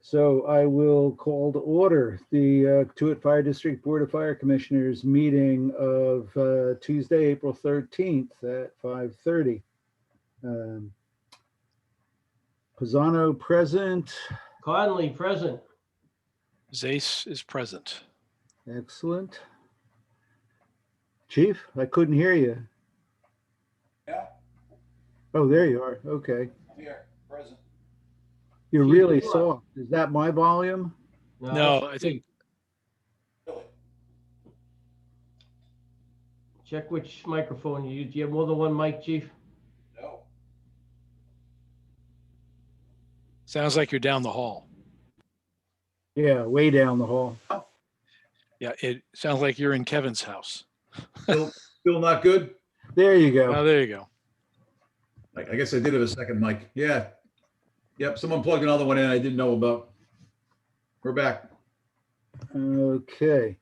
So I will call to order the Katuitt Fire District Board of Fire Commissioners meeting of Tuesday, April 13th at 5:30. Pisano present. Conley present. Zace is present. Excellent. Chief, I couldn't hear you. Yeah, Oh, there you are. Okay. I'm here, present. You're Chief, really you are- soft. Is that my volume? No, I think Really? Check which microphone you use. Do you have more than one mic, Chief? No. sounds like you're down the hall. Yeah, way down the hall. Yeah, it sounds like you're in Kevin's house. Still not good? There you go. Oh, there you go. I guess I did have a second mic. Yeah. Yep, someone plugged another one in I didn't know about. We're back. Okay.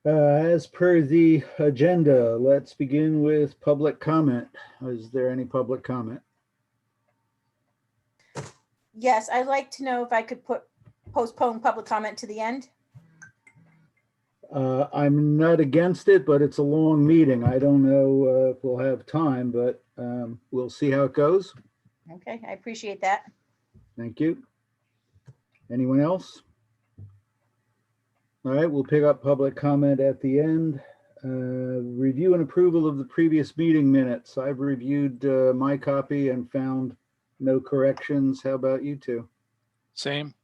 As per the agenda, let's begin with public comment. Is there any public comment? Yes, I'd like to know if I could postpone public comment to the end. I'm not against it, but it's a long meeting. I don't know if we'll have time, but we'll see how it goes. Okay, I appreciate that. Thank you. Anyone else? All right, we'll pick up public comment at the end. Review and approval of the previous meeting minutes. I've reviewed my copy and found no corrections. How about you two? Same.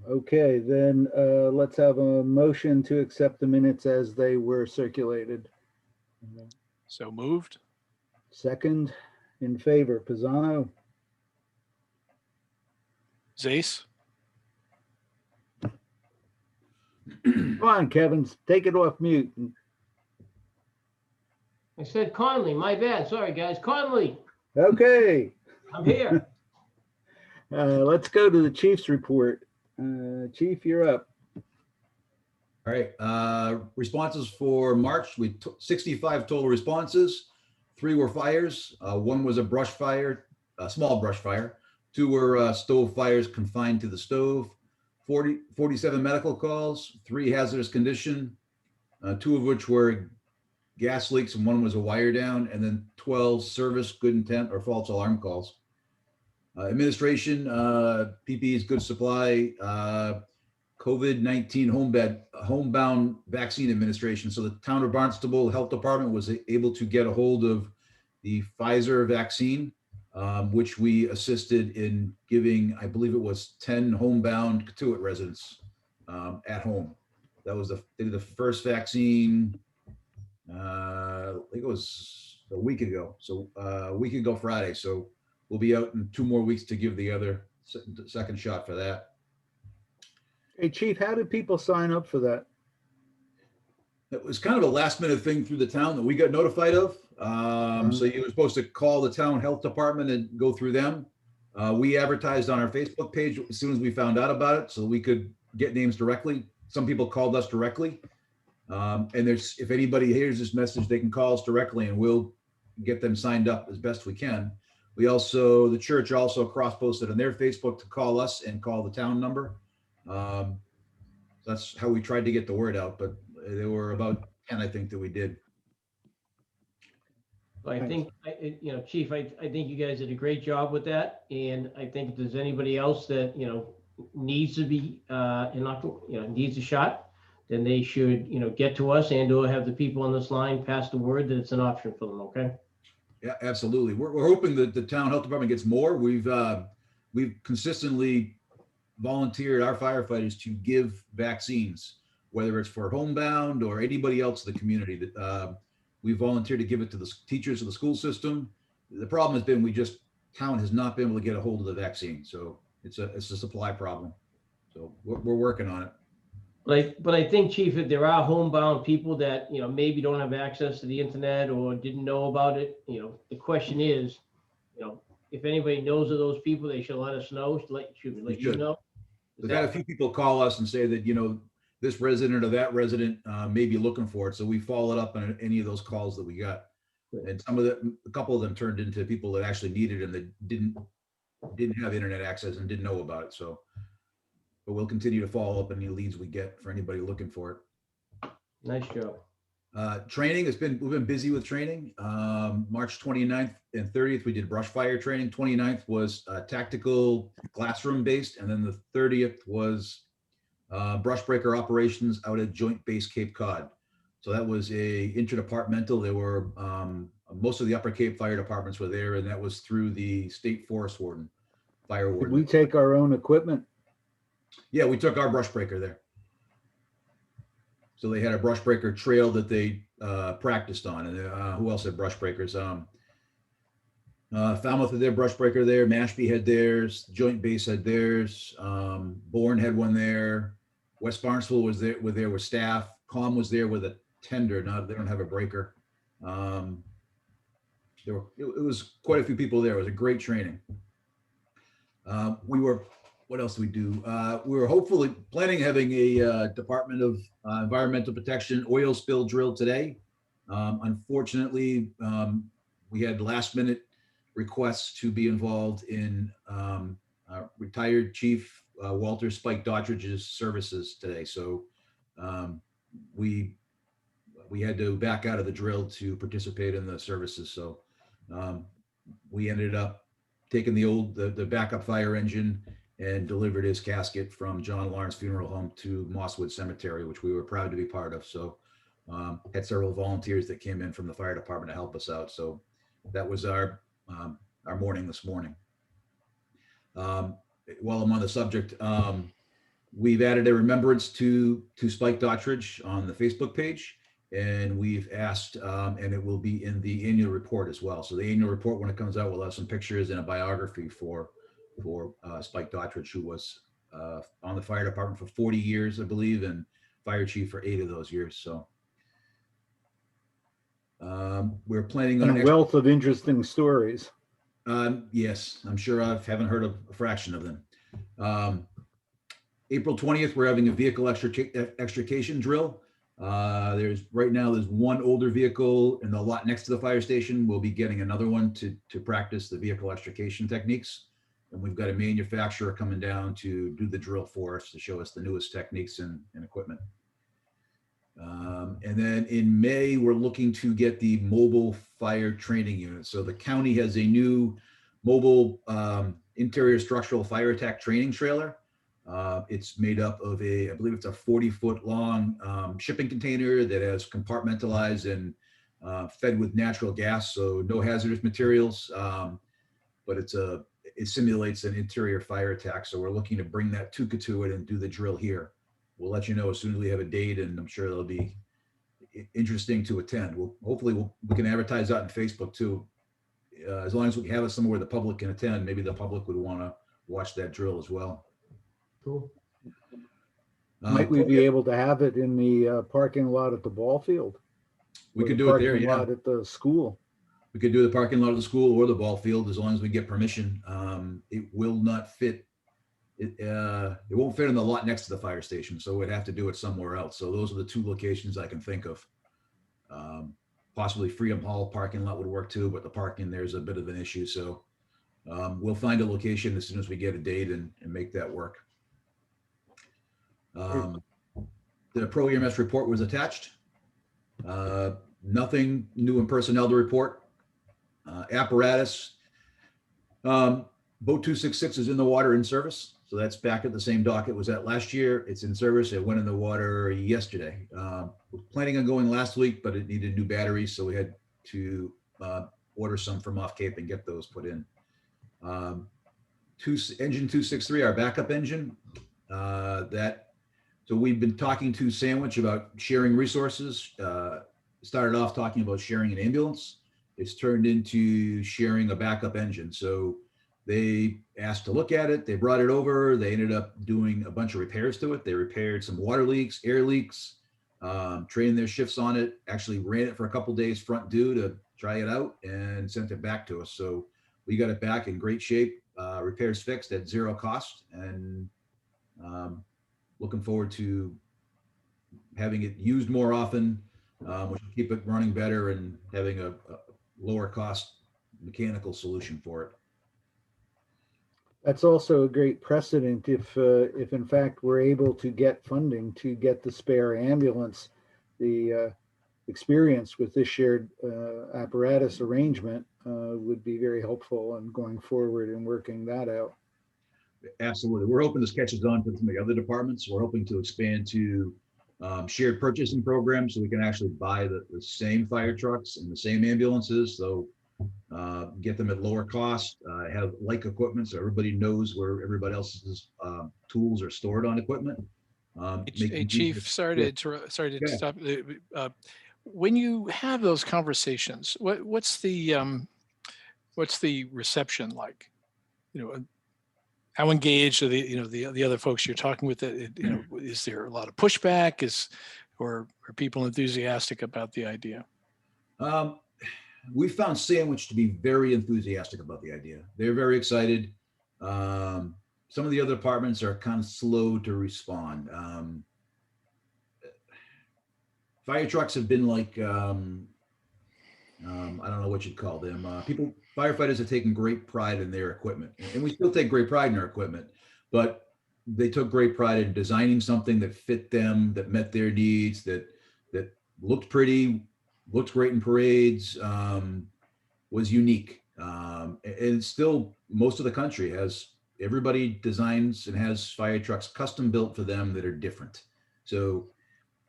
Okay, then let's have a motion to accept the minutes as they were circulated. So moved. Second, in favor, Pisano, Zace. come on, Kevin, take it off mute. I said Conley, my bad. Sorry, guys. Conley, Okay, I'm here. let's go to the chief's report. Chief, you're up. All right, responses for March, 65 total responses. 3 were fires. 1 was a brush fire, a small brush fire. 2 were stove fires confined to the stove. 47 medical calls, 3 hazardous condition, 2 of which were gas leaks and 1 was a wire down, and then 12 service, good intent, or false alarm calls. Administration, PPE is good supply, COVID-19 homebound vaccine administration. So the town of Barnstable Health Department was able to get a hold of the Pfizer vaccine, which we assisted in giving, I believe it was 10 homebound Katuitt residents at home. That was the first vaccine, I think it was a week ago. So a week ago Friday. So we'll be out in 2 more weeks to give the other second shot for that. Hey, Chief, how did people sign up for that? It was kind of a last minute thing through the town that we got notified of. So you were supposed to call the town health department and go through them. We advertised on our Facebook page as soon as we found out about it, so we could get names directly. Some people called us directly. And if anybody hears this message, they can call us directly and we'll get them signed up as best we can. The church also cross-posted on their Facebook to call us and call the town number. That's how we tried to get the word out, but there were about 10, I think, that we did. I think, Chief, I think you guys did a great job with that. And I think if there's anybody else that, needs to be, needs a shot, then they should, get to us and or have the people on this line pass the word that it's an option for them, okay? Yeah, absolutely. We're hoping that the town health department gets more. We've consistently volunteered our firefighters to give vaccines, whether it's for homebound or anybody else in the community. That we volunteered to give it to the teachers of the school system. The problem has been town has not been able to get a hold of the vaccine, so it's a supply problem. So we're working on it. But I think, Chief, if there are homebound people that, maybe don't have access to the internet or didn't know about it, the question is, if anybody knows of those people, they should let us know, let you know. We've had a few people call us and say that, this resident or that resident may be looking for it. So we followed up on any of those calls that we got. And a couple of them turned into people that actually needed it and that didn't didn't have internet access and didn't know about it. So, but we'll continue to follow up any leads we get for anybody looking for it. Nice job. Training we've been busy with training. March 29th and 30th, we did brush fire training. 29th was tactical classroom based. And then the 30th was brush breaker operations out at Joint Base Cape Cod. So that was a interdepartmental. There were most of the Upper Cape Fire Departments were there, and that was through the State Forest Warden, Fire Did Warden. we take our own equipment? Yeah, we took our brush breaker there. So they had a brush breaker trail that they practiced on. And who else had brush breakers? Falmouth had their brush breaker there. Mashpee had theirs. Joint Base had theirs. Bourne had one there. West Barnstable was there with staff. Com was there with a tender. Now they don't have a breaker. It was quite a few people there. It was a great training. What else do we do? We were hopefully planning having a Department of Environmental Protection oil spill drill today. Unfortunately, we had last minute requests to be involved in retired Chief Walter Spike Dottridge's services today. So we had to back out of the drill to participate in the services. So we ended up taking the backup fire engine and delivered his casket from John Lawrence Funeral Home to Mosswood Cemetery, which we were proud to be part of. So had several volunteers that came in from the fire department to help us out. So that was our morning this morning. While I'm on the subject, we've added a remembrance to Spike Dottridge on the Facebook page, and we've asked, and it will be in the annual report as well. So the annual report, when it comes out, will have some pictures and a biography for Spike Dottridge, who was on the fire department for 40 years, I believe, and fire chief for 8 of those years. So we're planning on And a wealth of interesting stories. yes, I'm sure I haven't heard of a fraction of them. April 20th, we're having a vehicle extrication drill. Right now there's one older vehicle in the lot next to the fire station. We'll be getting another one to practice the vehicle extrication techniques. And we've got a manufacturer coming down to do the drill for us to show us the newest techniques and equipment. And then in May, we're looking to get the mobile fire training unit. So the county has a new mobile interior structural fire attack training trailer. It's made up of I believe it's a 40-foot long shipping container that has compartmentalized and fed with natural gas, so no hazardous materials. But it simulates an interior fire attack. So we're looking to bring that to Katuitt and do the drill here. We'll let you know as soon as we have a date, and I'm sure it'll be interesting to attend. Hopefully we can advertise that on Facebook too. As long as we have it somewhere the public can attend, maybe the public would want to watch that drill as well. Cool. Might we be able to have it in the parking lot at the ball field? We Or could the do it there, parking yeah. lot at the school. We could do the parking lot of the school or the ball field as long as we get permission. It will not fit. It won't fit in the lot next to the fire station, so we'd have to do it somewhere else. So those are the 2 locations I can think of. Possibly Freedom Hall parking lot would work too, but the parking there's a bit of an issue. So we'll find a location as soon as we get a date and make that work. The Pro EMS report was attached. Nothing new in personnel to report. Apparatus. Boat 266 is in the water in service. So that's back at the same dock it was at last year. It's in service. It went in the water yesterday. We're planning on going last week, but it needed new batteries. So we had to order some from off Cape and get those put in. Engine 263, our backup engine. So we've been talking to Sandwich about sharing resources. Started off talking about sharing an ambulance. It's turned into sharing a backup engine. So they asked to look at it. They brought it over. They ended up doing a bunch of repairs to it. They repaired some water leaks, air leaks, trained their shifts on it, actually ran it for a couple days front due to try it out and sent it back to us. So we got it back in great shape, repairs fixed at 0 cost, and looking forward to having it used more often, which will keep it running better and having a lower cost mechanical solution for it. That's also a great precedent if in fact we're able to get funding to get the spare ambulance. The experience with this shared apparatus arrangement would be very helpful in going forward and working that out. Absolutely. We're hoping this catches on for some of the other departments. We're hoping to expand to shared purchasing programs so we can actually buy the same fire trucks and the same ambulances. So get them at lower cost, have like equipment so everybody knows where everybody else's tools are stored on equipment. Hey, Chief, sorry to Go ahead. stop. When you have those conversations, what's the reception like? You know, how engaged are the other folks you're talking with? Is there a lot of pushback? Or are people enthusiastic about the idea? We found Sandwich to be very enthusiastic about the idea. They're very excited. Some of the other departments are kind of slow to respond. Fire trucks have been like, I don't know what you'd call them. Firefighters have taken great pride in their equipment, and we still take great pride in our equipment, but they took great pride in designing something that fit them, that met their needs, that looked pretty, looked great in parades, was unique. And still, most of the country has, everybody designs and has fire trucks custom built for them that are different. So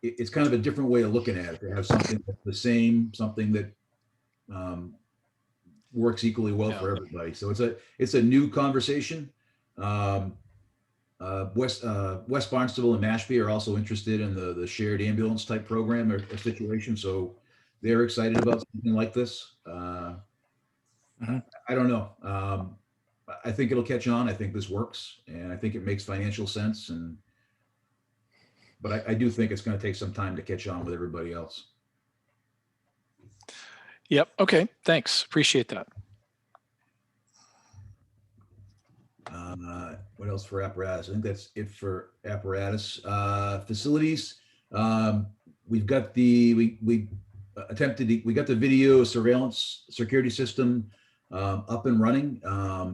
it's kind of a different way of looking at it, to have something that's the same, something that works equally well for everybody. So it's a new conversation. West Barnstable and Mashpee are also interested in the shared ambulance type program or situation. So they're excited about something like this. I don't know. I think it'll catch on. I think this works, and I think it makes financial sense. But I do think it's going to take some time to catch on with everybody else. Yep. Okay. Thanks. Appreciate that. What else for apparatus? I think that's it for apparatus. Facilities. We've got we got the video surveillance security system up and running.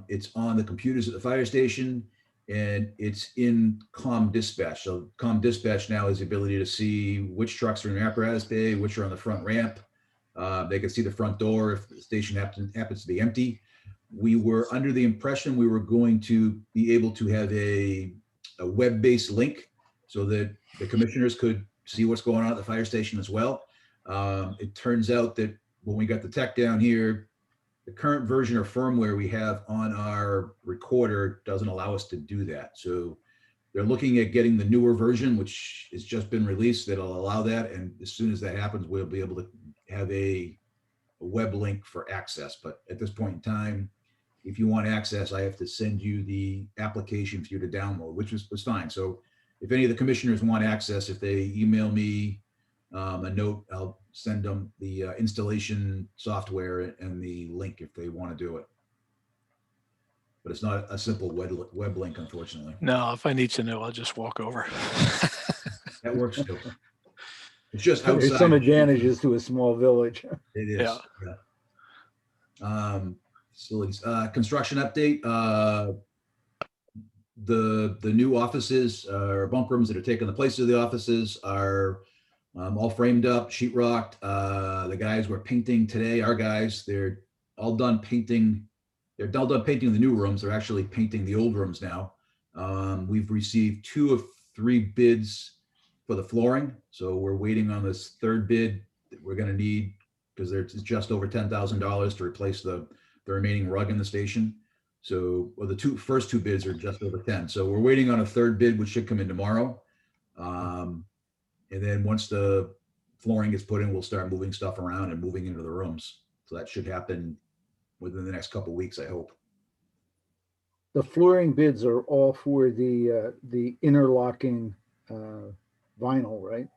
It's on the computers at the fire station, and it's in COM dispatch. So COM dispatch now has the ability to see which trucks are in apparatus bay, which are on the front ramp. They can see the front door if the station happens to be empty. We were under the impression we were going to be able to have a web-based link so that the commissioners could see what's going on at the fire station as well. It turns out that when we got the tech down here, the current version of firmware we have on our recorder doesn't allow us to do that. So they're looking at getting the newer version, which has just been released, that'll allow that. And as soon as that happens, we'll be able to have a web link for access. But at this point in time, if you want access, I have to send you the application for you to download, which was fine. So if any of the commissioners want access, if they email me a note, I'll send them the installation software and the link if they want to do it. But it's not a simple web link, unfortunately. No, if I need to know, I'll just walk over. That works too. It's just There's outside. some advantages to a small village. It is. Yeah. Facilities, construction update. The new offices or bunk rooms that are taking the place of the offices are all framed up, sheetrocked. The guys were painting today. Our guys, they're all done painting. They're all done painting the new rooms. They're actually painting the old rooms now. We've received 2 of 3 bids for the flooring. So we're waiting on this third bid that we're going to need, because it's just over $10,000 to replace the remaining rug in the station. So, well, the first two bids are just over 10. So we're waiting on a third bid, which should come in tomorrow. And then once the flooring gets put in, we'll start moving stuff around and moving into the rooms. So that should happen within the next couple of weeks, I hope. The flooring bids are all for the interlocking vinyl, right?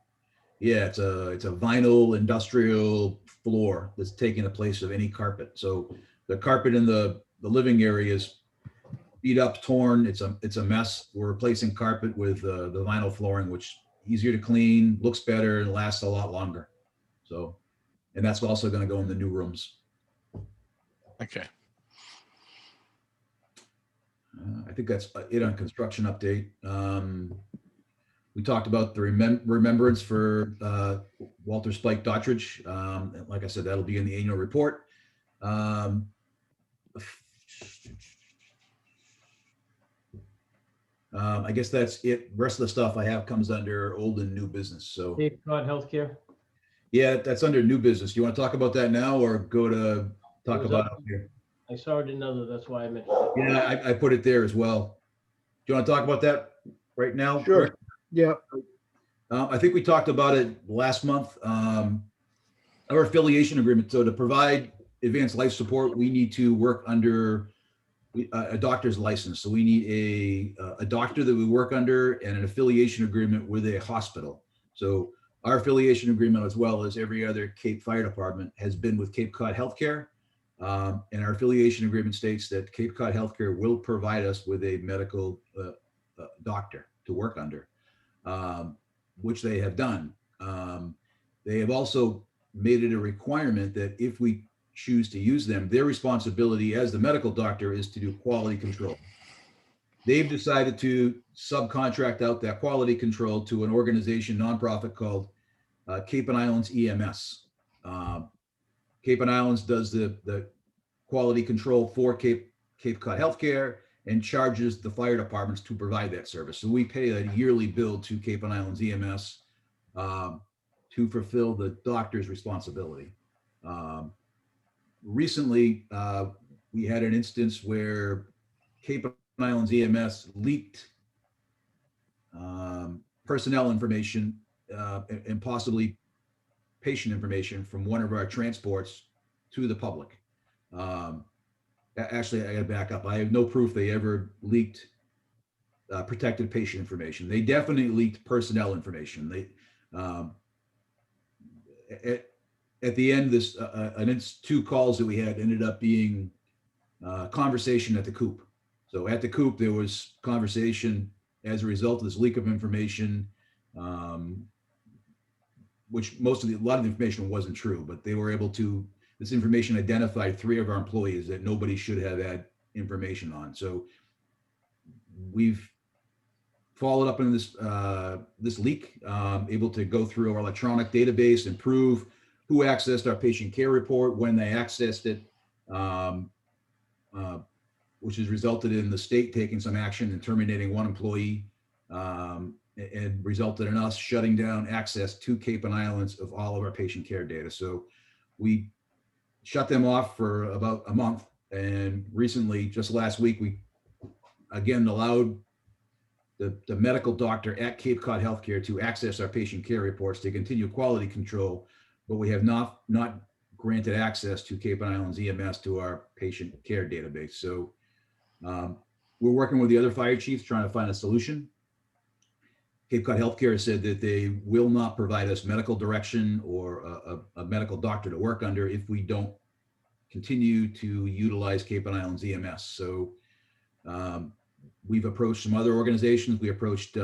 Yeah, it's a vinyl industrial floor that's taking the place of any carpet. So the carpet in the living area is beat up, torn. It's a mess. We're replacing carpet with the vinyl flooring, which easier to clean, looks better, and lasts a lot longer. So, and that's also going to go in the new rooms. Okay. think that's it on construction update. We talked about the remembrance for Walter Spike Dottridge. And like I said, that'll be in the annual report. I guess that's it. Rest of the stuff I have comes under old and new business. So Cape Cod Healthcare. yeah, that's under new business. You want to talk about that now or go to talk was about up. it here? I saw it in another, that's why I mentioned it. Yeah, I put it there as well. Do you want to talk about that right now? Sure. Rick? Yeah, I think we talked about it last month. Our affiliation agreement. So to provide advanced life support, we need to work under a doctor's license. So we need a doctor that we work under and an affiliation agreement with a hospital. So our affiliation agreement, as well as every other Cape Fire Department, has been with Cape Cod Healthcare. And our affiliation agreement states that Cape Cod Healthcare will provide us with a medical doctor to work under, which they have done. They have also made it a requirement that if we choose to use them, their responsibility as the medical doctor is to do quality control. They've decided to subcontract out that quality control to an organization, nonprofit called Cape and Islands EMS. Cape and Islands does the quality control for Cape Cod Healthcare and charges the fire departments to provide that service. So we pay a yearly bill to Cape and Islands EMS to fulfill the doctor's responsibility. Recently, we had an instance where Cape and Islands EMS leaked personnel information and possibly patient information from one of our transports to the public. Actually, I got to back up. I have no proof they ever leaked protected patient information. They definitely leaked personnel information. They at the end, this two calls that we had ended up being conversation at the coop. So at the coop, there was conversation as a result of this leak of information, which a lot of the information wasn't true, but they were able to, this information identified 3 of our employees that nobody should have had information on. So we've followed up on this leak, able to go through our electronic database and prove who accessed our patient care report, when they accessed it, which has resulted in the state taking some action and terminating 1 employee, and resulted in us shutting down access to Cape and Islands of all of our patient care data. So we shut them off for about a month. And recently, just last week, we again allowed the medical doctor at Cape Cod Healthcare to access our patient care reports to continue quality control, but we have not granted access to Cape and Islands EMS to our patient care database. So we're working with the other fire chiefs trying to find a solution. Cape Cod Healthcare has said that they will not provide us medical direction or a medical doctor to work under if we don't continue to utilize Cape and Islands EMS. So we've approached some other organizations. We approached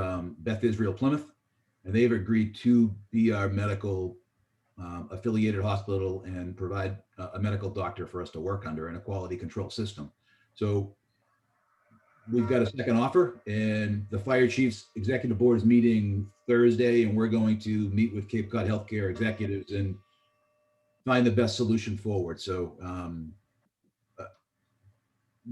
Beth Israel Plymouth, and they've agreed to be our medical affiliated hospital and provide a medical doctor for us to work under in a quality control system. So we've got a second offer, and the fire chief's executive board is meeting Thursday, and we're going to meet with Cape Cod Healthcare executives and find the best solution forward. So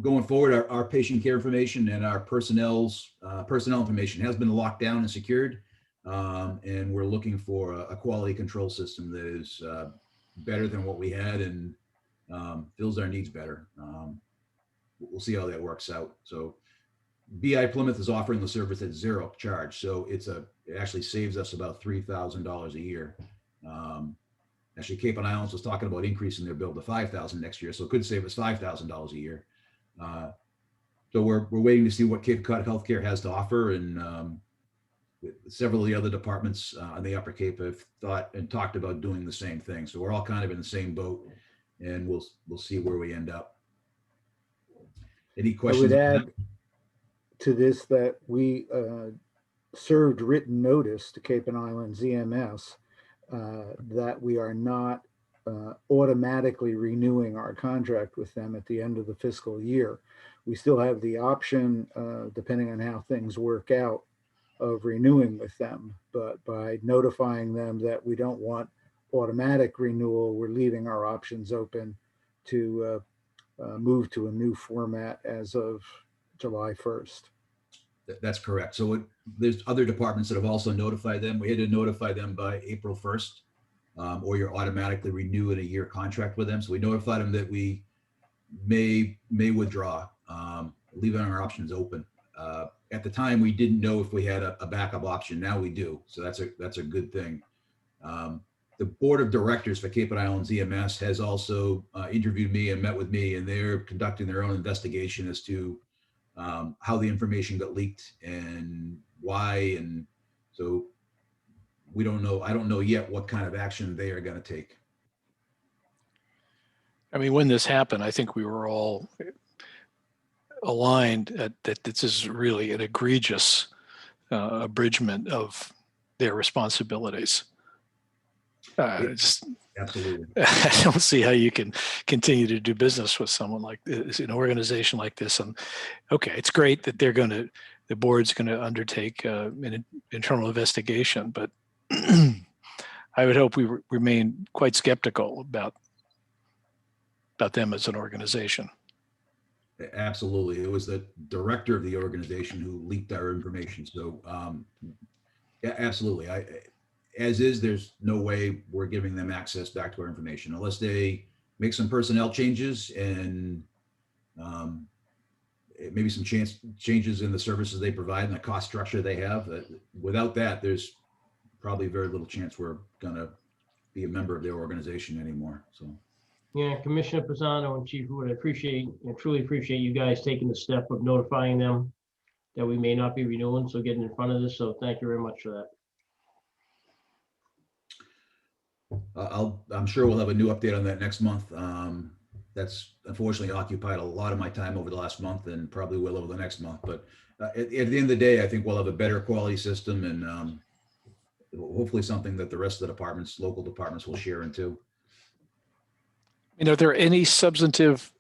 going forward, our patient care information and our personnel information has been locked down and secured. And we're looking for a quality control system that is better than what we had and fills our needs better. We'll see how that works out. So BI Plymouth is offering the service at 0 charge. So it actually saves us about $3,000 a year. Actually, Cape and Islands was talking about increasing their bill to $5,000 next year. So it could save us $5,000 a year. So we're waiting to see what Cape Cod Healthcare has to offer. And several of the other departments on the Upper Cape have thought and talked about doing the same thing. So we're all kind of in the same boat, and we'll see where we end up. Any I questions? would add to this that we served written notice to Cape and Islands EMS that we are not automatically renewing our contract with them at the end of the fiscal year. we still have the option, depending on how things work out, of renewing with them. But by notifying them that we don't want automatic renewal, we're leaving our options open to move to a new format as of July 1st. That's correct. So there's other departments that have also notified them. We had to notify them by April 1st, or you're automatically renew in a year contract with them. So we notified them that we may withdraw, leaving our options open. At the time, we didn't know if we had a backup option. Now we do. So that's a good thing. The board of directors for Cape and Islands EMS has also interviewed me and met with me, and they're conducting their own investigation as to how the information got leaked and why. And so we don't know. I don't know yet what kind of action they are going to take. I mean, when this happened, I think we were all aligned that this is really an egregious abridgment of their responsibilities. Absolutely. I don't see how you can continue to do business with someone like this, an organization like this. And okay, it's great that the board's going to undertake an internal investigation, but I would hope we remain quite skeptical about them as an organization. Absolutely. It was the director of the organization who leaked our information. So yeah, absolutely. There's no way we're giving them access back to our information unless they make some personnel changes and maybe some changes in the services they provide and the cost structure they have. Without that, there's probably very little chance we're going to be a member of their organization anymore. So. Yeah, Commissioner Pisano and Chief Wood, I truly appreciate you guys taking the step of notifying them that we may not be renewing, so getting in front of this. So thank you very much for that. I'm sure we'll have a new update on that next month. That's unfortunately occupied a lot of my time over the last month and probably will over the next month. But at the end of the day, I think we'll have a better quality system and hopefully something that the rest of the departments, local departments, will share in too. Are there any substantive,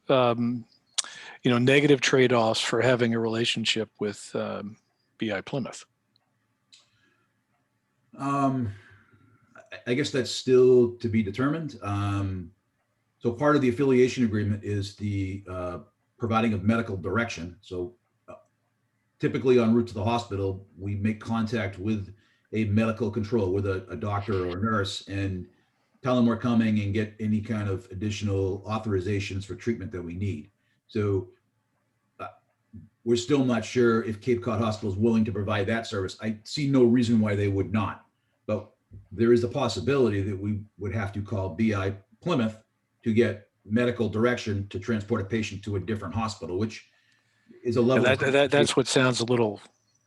negative trade-offs for having a relationship with BI Plymouth? I guess that's still to be determined. So part of the affiliation agreement is the providing of medical direction. So typically en route to the hospital, we make contact with a medical control, with a doctor or a nurse, and tell them we're coming and get any kind of additional authorizations for treatment that we need. So we're still not sure if Cape Cod Hospital is willing to provide that service. I see no reason why they would not, but there is the possibility that we would have to call BI Plymouth to get medical direction to transport a patient to a different hospital, which is a level. That's what sounds a little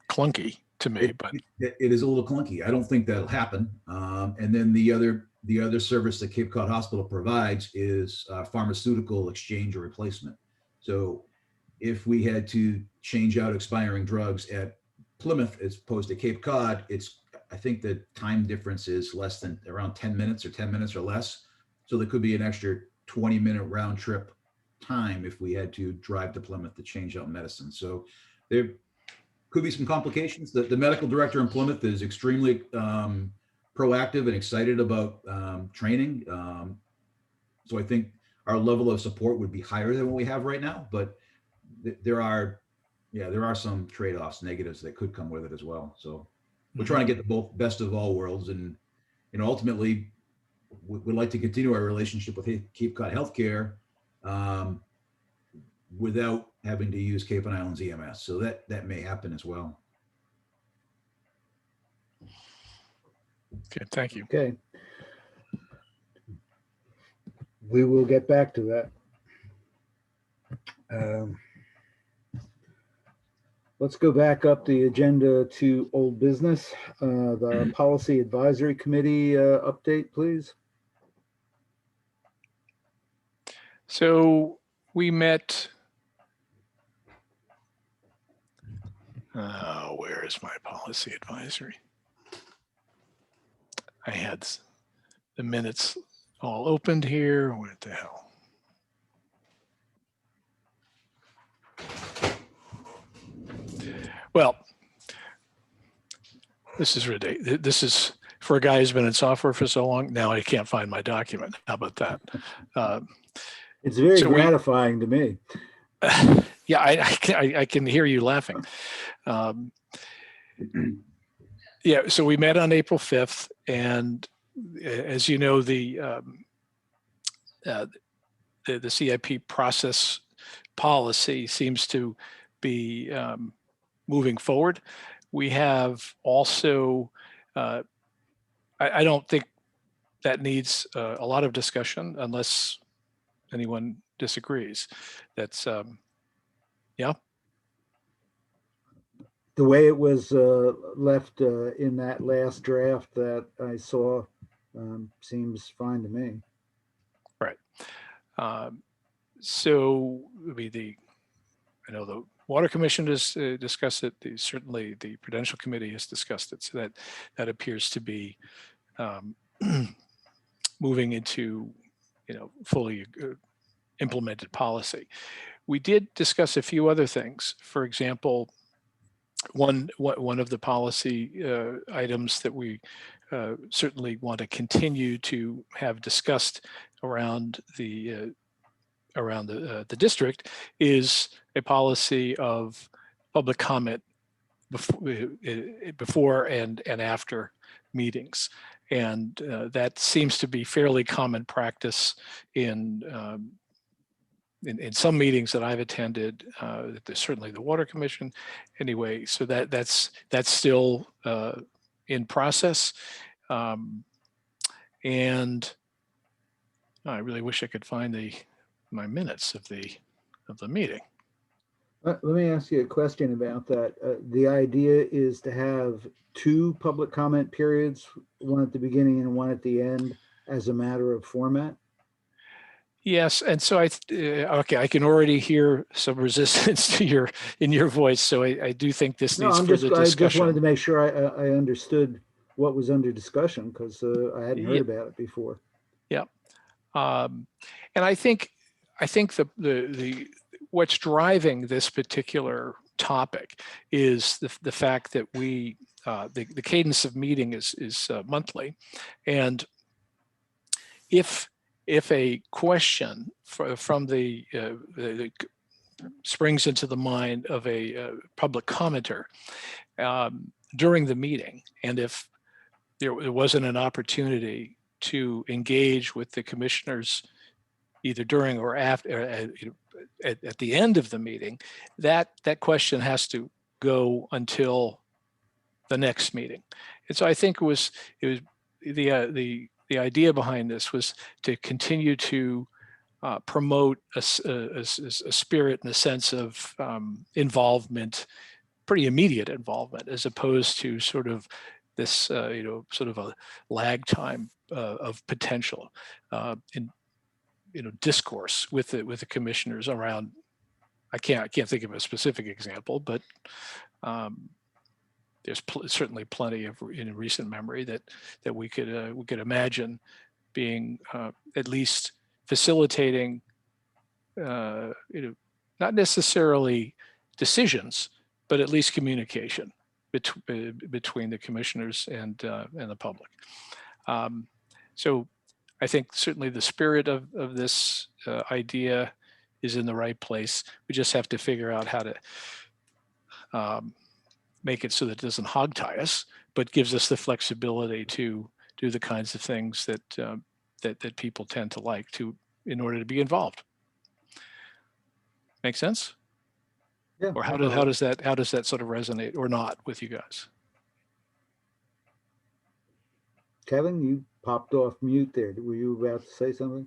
clunky to me, but it is a little clunky. I don't think that'll happen. And then the other service that Cape Cod Hospital provides is pharmaceutical exchange or replacement. So if we had to change out expiring drugs at Plymouth as opposed to Cape Cod, I think the time difference is less than around 10 minutes or 10 minutes or less. So there could be an extra 20-minute round trip time if we had to drive to Plymouth to change out medicine. So there could be some complications. The medical director in Plymouth is extremely proactive and excited about training. So I think our level of support would be higher than what we have right now, but there are some trade-offs, negatives that could come with it as well. So we're trying to get the best of all worlds, and ultimately we'd like to continue our relationship with Cape Cod Healthcare without having to use Cape and Islands EMS. So that may happen as well. okay, thank you. Okay. We will get back to that. Let's go back up the agenda to old business. The Policy Advisory Committee update, please. So we met. Where is my policy advisory? I had the minutes all opened here. What the hell? Well, this is ridiculous. This is for a guy who's been in software for so long. Now I can't find my document. How about that? It's very So we- gratifying to me. Yeah, I can hear you laughing. Yeah, so we met on April 5th, and as you know, the CIP process policy seems to be moving forward. We have also, I don't think that needs a lot of discussion unless anyone disagrees. That's, yeah. The way it was left in that last draft that I saw seems fine to me. Right. So I know the Water Commission has discussed it. Certainly the Prudential Committee has discussed it. So that appears to be moving into, fully implemented policy. We did discuss a few other things. For example, one of the policy items that we certainly want to continue to have discussed around the district is a policy of public comment before and after meetings, and that seems to be fairly common practice in some meetings that I've attended. There's certainly the Water Commission, anyway. So that's still in process, and I really wish I could find my minutes of the meeting. Let me ask you a question about that. The idea is to have 2 public comment periods, one at the beginning and one at the end, as a matter of format. Yes, and so okay, I can already hear some resistance in your voice. So I do think this needs further discussion. I just wanted to make sure I understood what was under discussion, because I hadn't heard about it before. Yeah, and I think the what's driving this particular topic is the fact that the cadence of meeting is monthly, and if a question from the springs into the mind of a public commenter during the meeting, and if there wasn't an opportunity to engage with the commissioners either during or after at the end of the meeting, that question has to go until the next meeting. And so I think it was the idea behind this was to continue to promote a spirit and a sense of involvement, pretty immediate involvement, as opposed to sort of this, sort of a lag time of potential in discourse with the commissioners around. I can't think of a specific example, but there's certainly plenty of in recent memory that we could imagine being at least facilitating, not necessarily decisions, but at least communication between the commissioners and the public. So I think certainly the spirit of this idea is in the right place. We just have to figure out how to make it so that it doesn't hog tie us, but gives us the flexibility to do the kinds of things that that people tend to like in order to be involved. Make sense? Yeah. Or how does that sort of resonate or not with you guys? Kevin, you popped off mute there. Were you about to say something?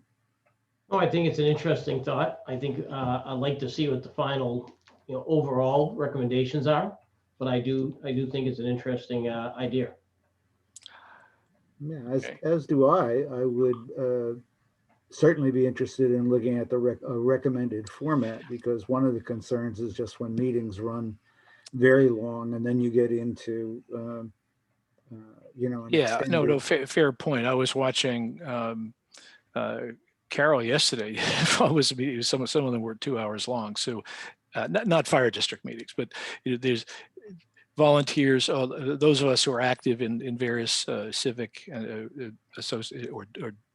Oh, I think it's an interesting thought. I think I'd like to see what the final, overall recommendations are. But I do think it's an interesting idea. Yeah, Okay. as do I. I would certainly be interested in looking at the recommended format, because one of the concerns is just when meetings run very long and then you get into an Yeah, no, extended- fair point. I was watching Carol yesterday. It was some of them were 2 hours long. So not fire district meetings, but there's volunteers, those of us who are active in various civic associate or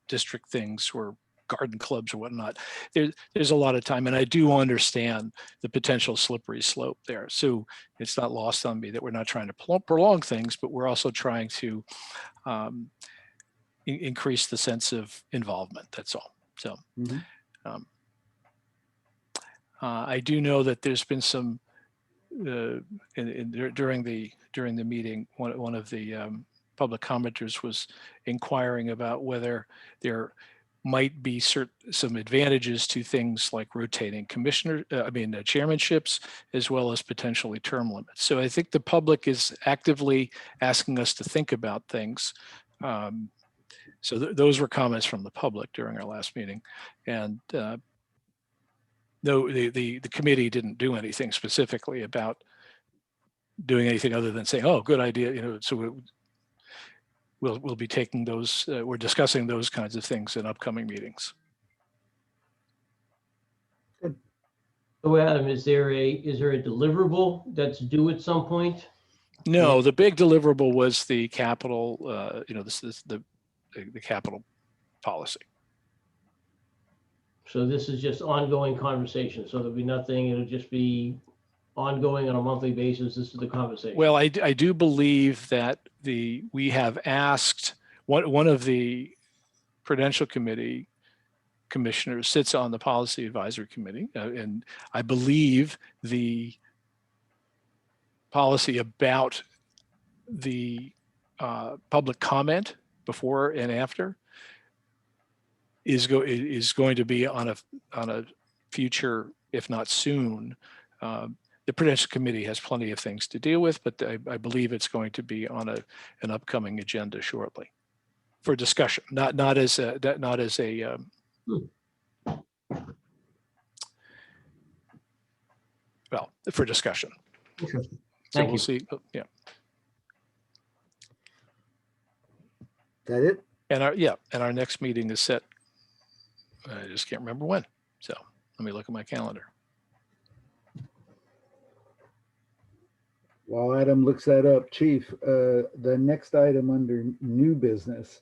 district things or garden clubs or whatnot, there's a lot of time, and I do understand the potential slippery slope there. So it's not lost on me that we're not trying to prolong things, but we're also trying to increase the sense of involvement. That's all. So Mhm. I do know that there's been some during the meeting. One of the public commenters was inquiring about whether there might be some advantages to things like rotating chairmanships, as well as potentially term limits. So I think the public is actively asking us to think about things. So those were comments from the public during our last meeting, and no, the committee didn't do anything specifically about doing anything other than saying, "Oh, good idea," you know. So we'll be taking those. We're discussing those kinds of things in upcoming meetings. So Adam, is there a deliverable that's due at some point? No, the big deliverable was the capital. This is the capital policy. So this is just ongoing conversation. So there'll be nothing, it'll just be ongoing on a monthly basis. This is the conversation. Well, I do believe that we have asked one of the Prudential Committee commissioners sits on the Policy Advisory Committee, and I believe the policy about the public comment before and after is going to be on a future, if not soon. The Prudential Committee has plenty of things to deal with, but I believe it's going to be on an upcoming agenda shortly for discussion, not as a well, for discussion. Interesting. So Thank we'll you. see. Yeah. That it? And our next meeting is set. I just can't remember when. So let me look at my calendar. While Adam looks that up, Chief, the next item under new business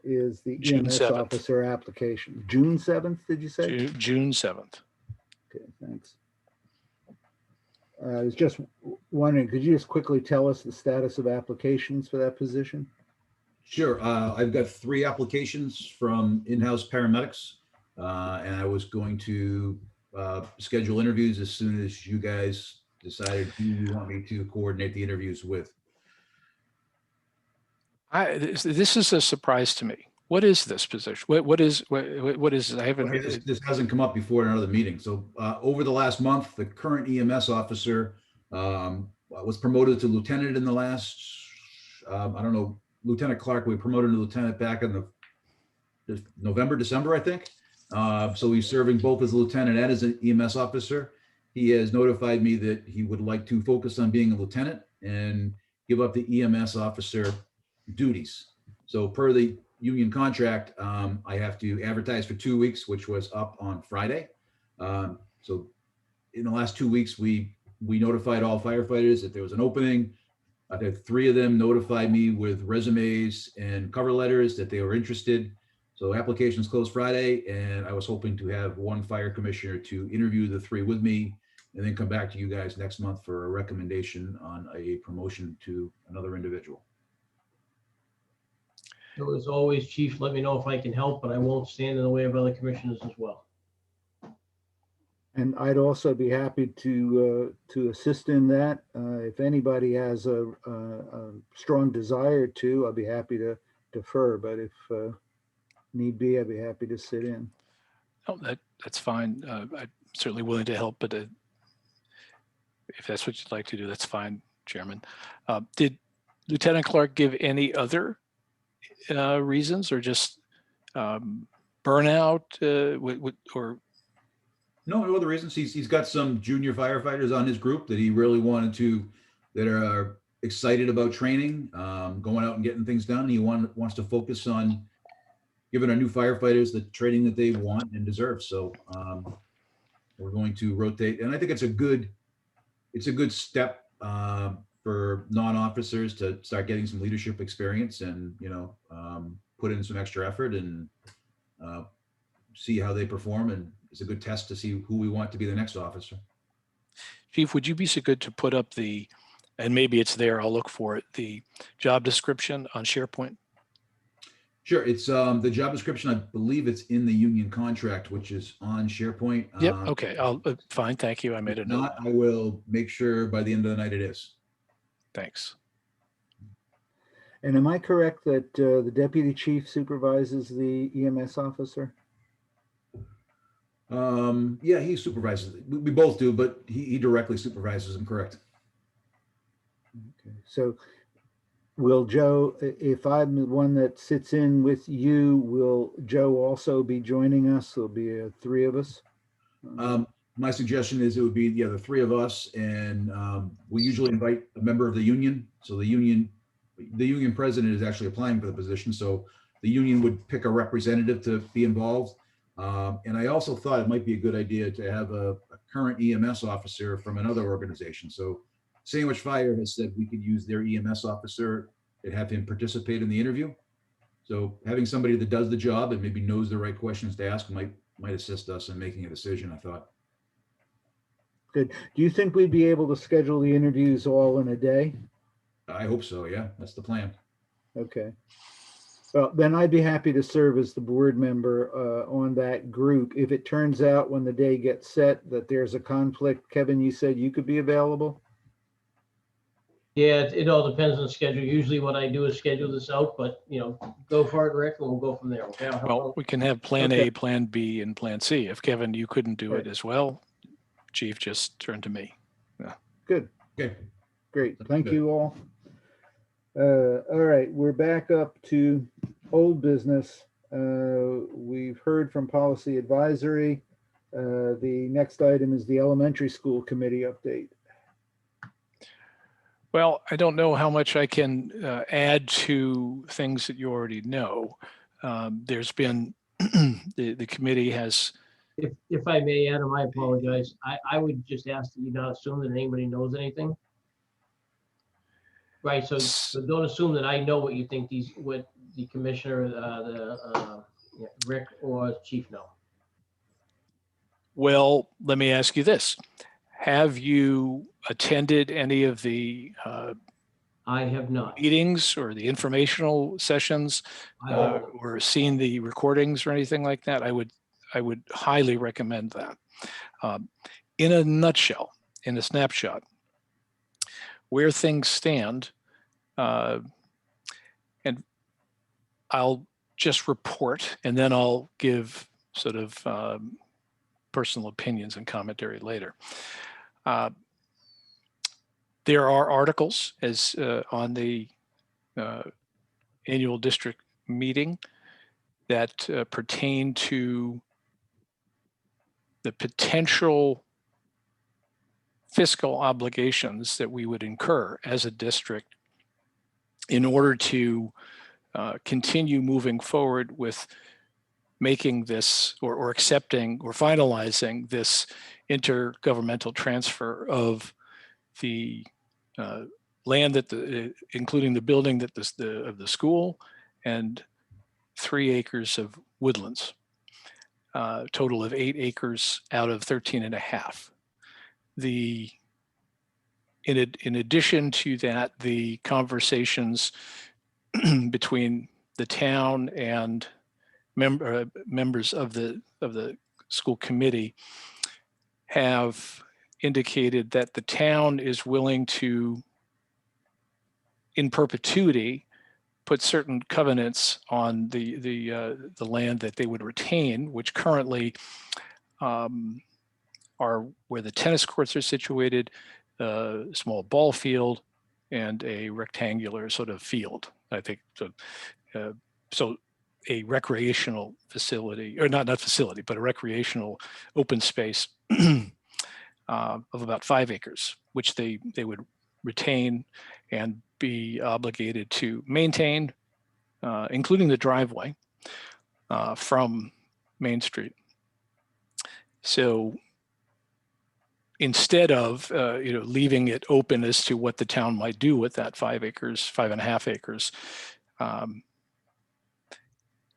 is the June EMS 7th. officer application. June 7th, did you say? June 7th. Okay, thanks. I was just wondering, could you just quickly tell us the status of applications for that position? Sure. I've got 3 applications from in-house paramedics, and I was going to schedule interviews as soon as you guys decided who you want me to coordinate the interviews with. This is a surprise to me. What is this position? What is I haven't Okay, heard. this hasn't come up before in another meeting. So over the last month, the current EMS officer was promoted to lieutenant in the last, I don't know, Lieutenant Clark, we promoted to lieutenant back in the November, December, I think. So he's serving both as a lieutenant and as an EMS officer. He has notified me that he would like to focus on being a lieutenant and give up the EMS officer duties. So per the union contract, I have to advertise for 2 weeks, which was up on Friday. So in the last 2 weeks, we notified all firefighters that there was an opening. I had 3 of them notify me with resumes and cover letters that they were interested. So applications closed Friday, and I was hoping to have 1 fire commissioner to interview the 3 with me, and then come back to you guys next month for a recommendation on a promotion to another individual. So as always, Chief, let me know if I can help, but I won't stand in the way of other commissioners as well. And I'd also be happy to assist in that. If anybody has a strong desire to, I'll be happy to defer, but if need be, I'd be happy to sit in. Oh, that's fine. I'm certainly willing to help, but if that's what you'd like to do, that's fine, Chairman. Did Lieutenant Clark give any other reasons, or just burnout, or? No other reasons. He's got some junior firefighters on his group that he really wanted to, that are excited about training, going out and getting things done. He wants to focus on giving our new firefighters the training that they want and deserve. So we're going to rotate, and I think it's a good step for non-officers to start getting some leadership experience and, put in some extra effort and see how they perform. And it's a good test to see who we want to be the next officer. Chief, would you be so good to put up and maybe it's there, I'll look for it, the job description on SharePoint? Sure. It's the job description. I believe it's in the union contract, which is on SharePoint. Yep. Okay. Fine. Thank you. I made a If note. not, I will make sure by the end of the night it is. Thanks. And am I correct that the deputy chief supervises the EMS officer? Yeah, he supervises. We both do, but he directly supervises him, correct? Okay. So will Joe, if I'm the one that sits in with you, will Joe also be joining us? There'll be three of us. My suggestion is it would be, the three of us, and we usually invite a member of the union. So the union president is actually applying for the position. So the union would pick a representative to be involved. And I also thought it might be a good idea to have a current EMS officer from another organization. So Sandwich Fire has said we could use their EMS officer and have him participate in the interview. So having somebody that does the job and maybe knows the right questions to ask might assist us in making a decision, I thought. Good. Do you think we'd be able to schedule the interviews all in a day? I hope so. Yeah, that's the plan. Okay. Well, then I'd be happy to serve as the board member on that group. If it turns out when the day gets set that there's a conflict, Kevin, you said you could be available? Yeah, it all depends on the schedule. Usually what I do is schedule this out, but go for it, Rick, and we'll go from there. Okay. Well, we can have plan Okay. A, plan B, and plan C. If Kevin, you couldn't do Right. it as well, Chief, just turn to me. Good. Okay. Great. Sounds Thank good. you all. All right, we're back up to old business. We've heard from Policy Advisory. The next item is the Elementary School Committee update. Well, I don't know how much I can add to things that you already know. There's been, the committee has, If I may, Adam, I apologize. I would just ask that you not assume that anybody knows anything. Right, so don't assume that I know what you think what the commissioner, Rick or Chief know. well, let me ask you this. Have you attended any of the I have not. meetings or the informational sessions or seen the recordings or anything like that? I would highly recommend that. In a nutshell, in a snapshot, where things stand, and I'll just report and then I'll give sort of personal opinions and commentary later. There are articles as on the annual district meeting that pertain to the potential fiscal obligations that we would incur as a district in order to continue moving forward with making this or accepting or finalizing this intergovernmental transfer of the land that including the building that of the school and 3 acres of woodlands, total of 8 acres out of 13 and a half. In addition to that, the conversations between the town and members of the school committee have indicated that the town is willing to, in perpetuity, put certain covenants on the land that they would retain, which currently are where the tennis courts are situated, a small ball field, and a rectangular sort of field. I think so. So a recreational facility, or not facility, but a recreational open space of about 5 acres, which they would retain and be obligated to maintain, including the driveway from Main Street. So instead of leaving it open as to what the town might do with that 5 acres, 5.5 acres.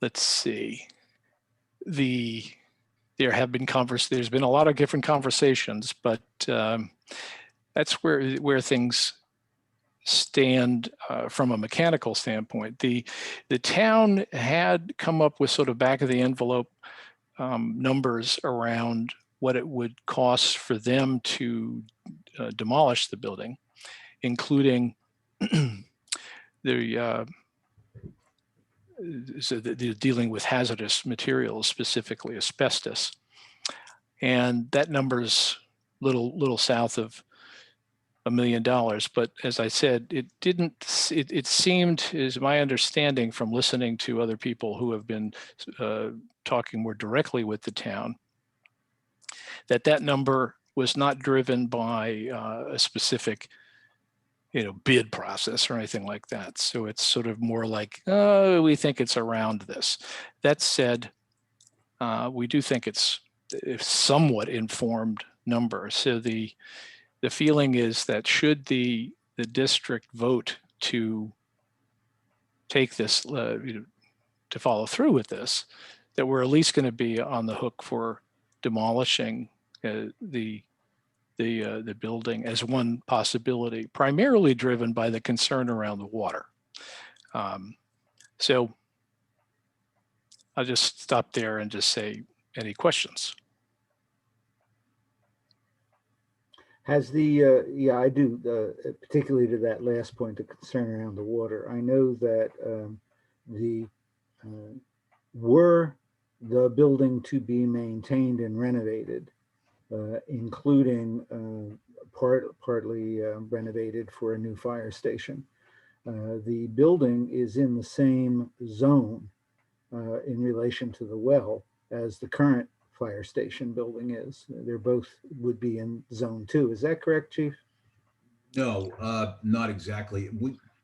Let's see. There's been a lot of different conversations, but that's where things stand from a mechanical standpoint. The town had come up with sort of back of the envelope numbers around what it would cost for them to demolish the building, including the dealing with hazardous materials, specifically asbestos. And that number's little south of $1 million. But as I said, it seemed, is my understanding from listening to other people who have been talking more directly with the town, that number was not driven by a specific bid process or anything like that. So it's sort of more like, oh, we think it's around this. That said, we do think it's a somewhat informed number. So the feeling is that should the district vote to take this, to follow through with this, that we're at least going to be on the hook for demolishing the building as one possibility, primarily driven by the concern around the water. So I'll just stop there and just say, any questions? Has the, yeah, I do, particularly to that last point, the concern around the water. I know that were the building to be maintained and renovated, including partly renovated for a new fire station. The building is in the same zone in relation to the well as the current fire station building is. They're both would be in zone 2. Is that correct, Chief? No, not exactly.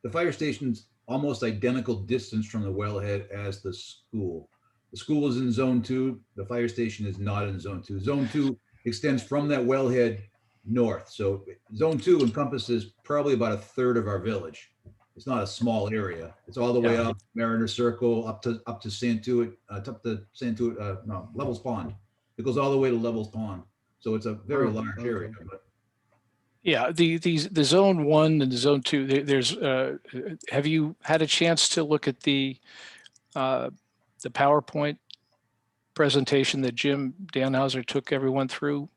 The fire station's almost identical distance from the wellhead as the school. The school is in zone 2. The fire station is not in zone 2. Zone 2 extends from that wellhead north. So zone 2 encompasses probably about 1/3 of our village. It's not a small area. It's all the way up Mariner Circle, up to Santuit, Levels Pond. It goes all the way to Levels Pond. So it's a very large area. But yeah, the zone 1 and the zone 2. There's. Have you had a chance to look at the PowerPoint presentation that Jim Danhauser took everyone through?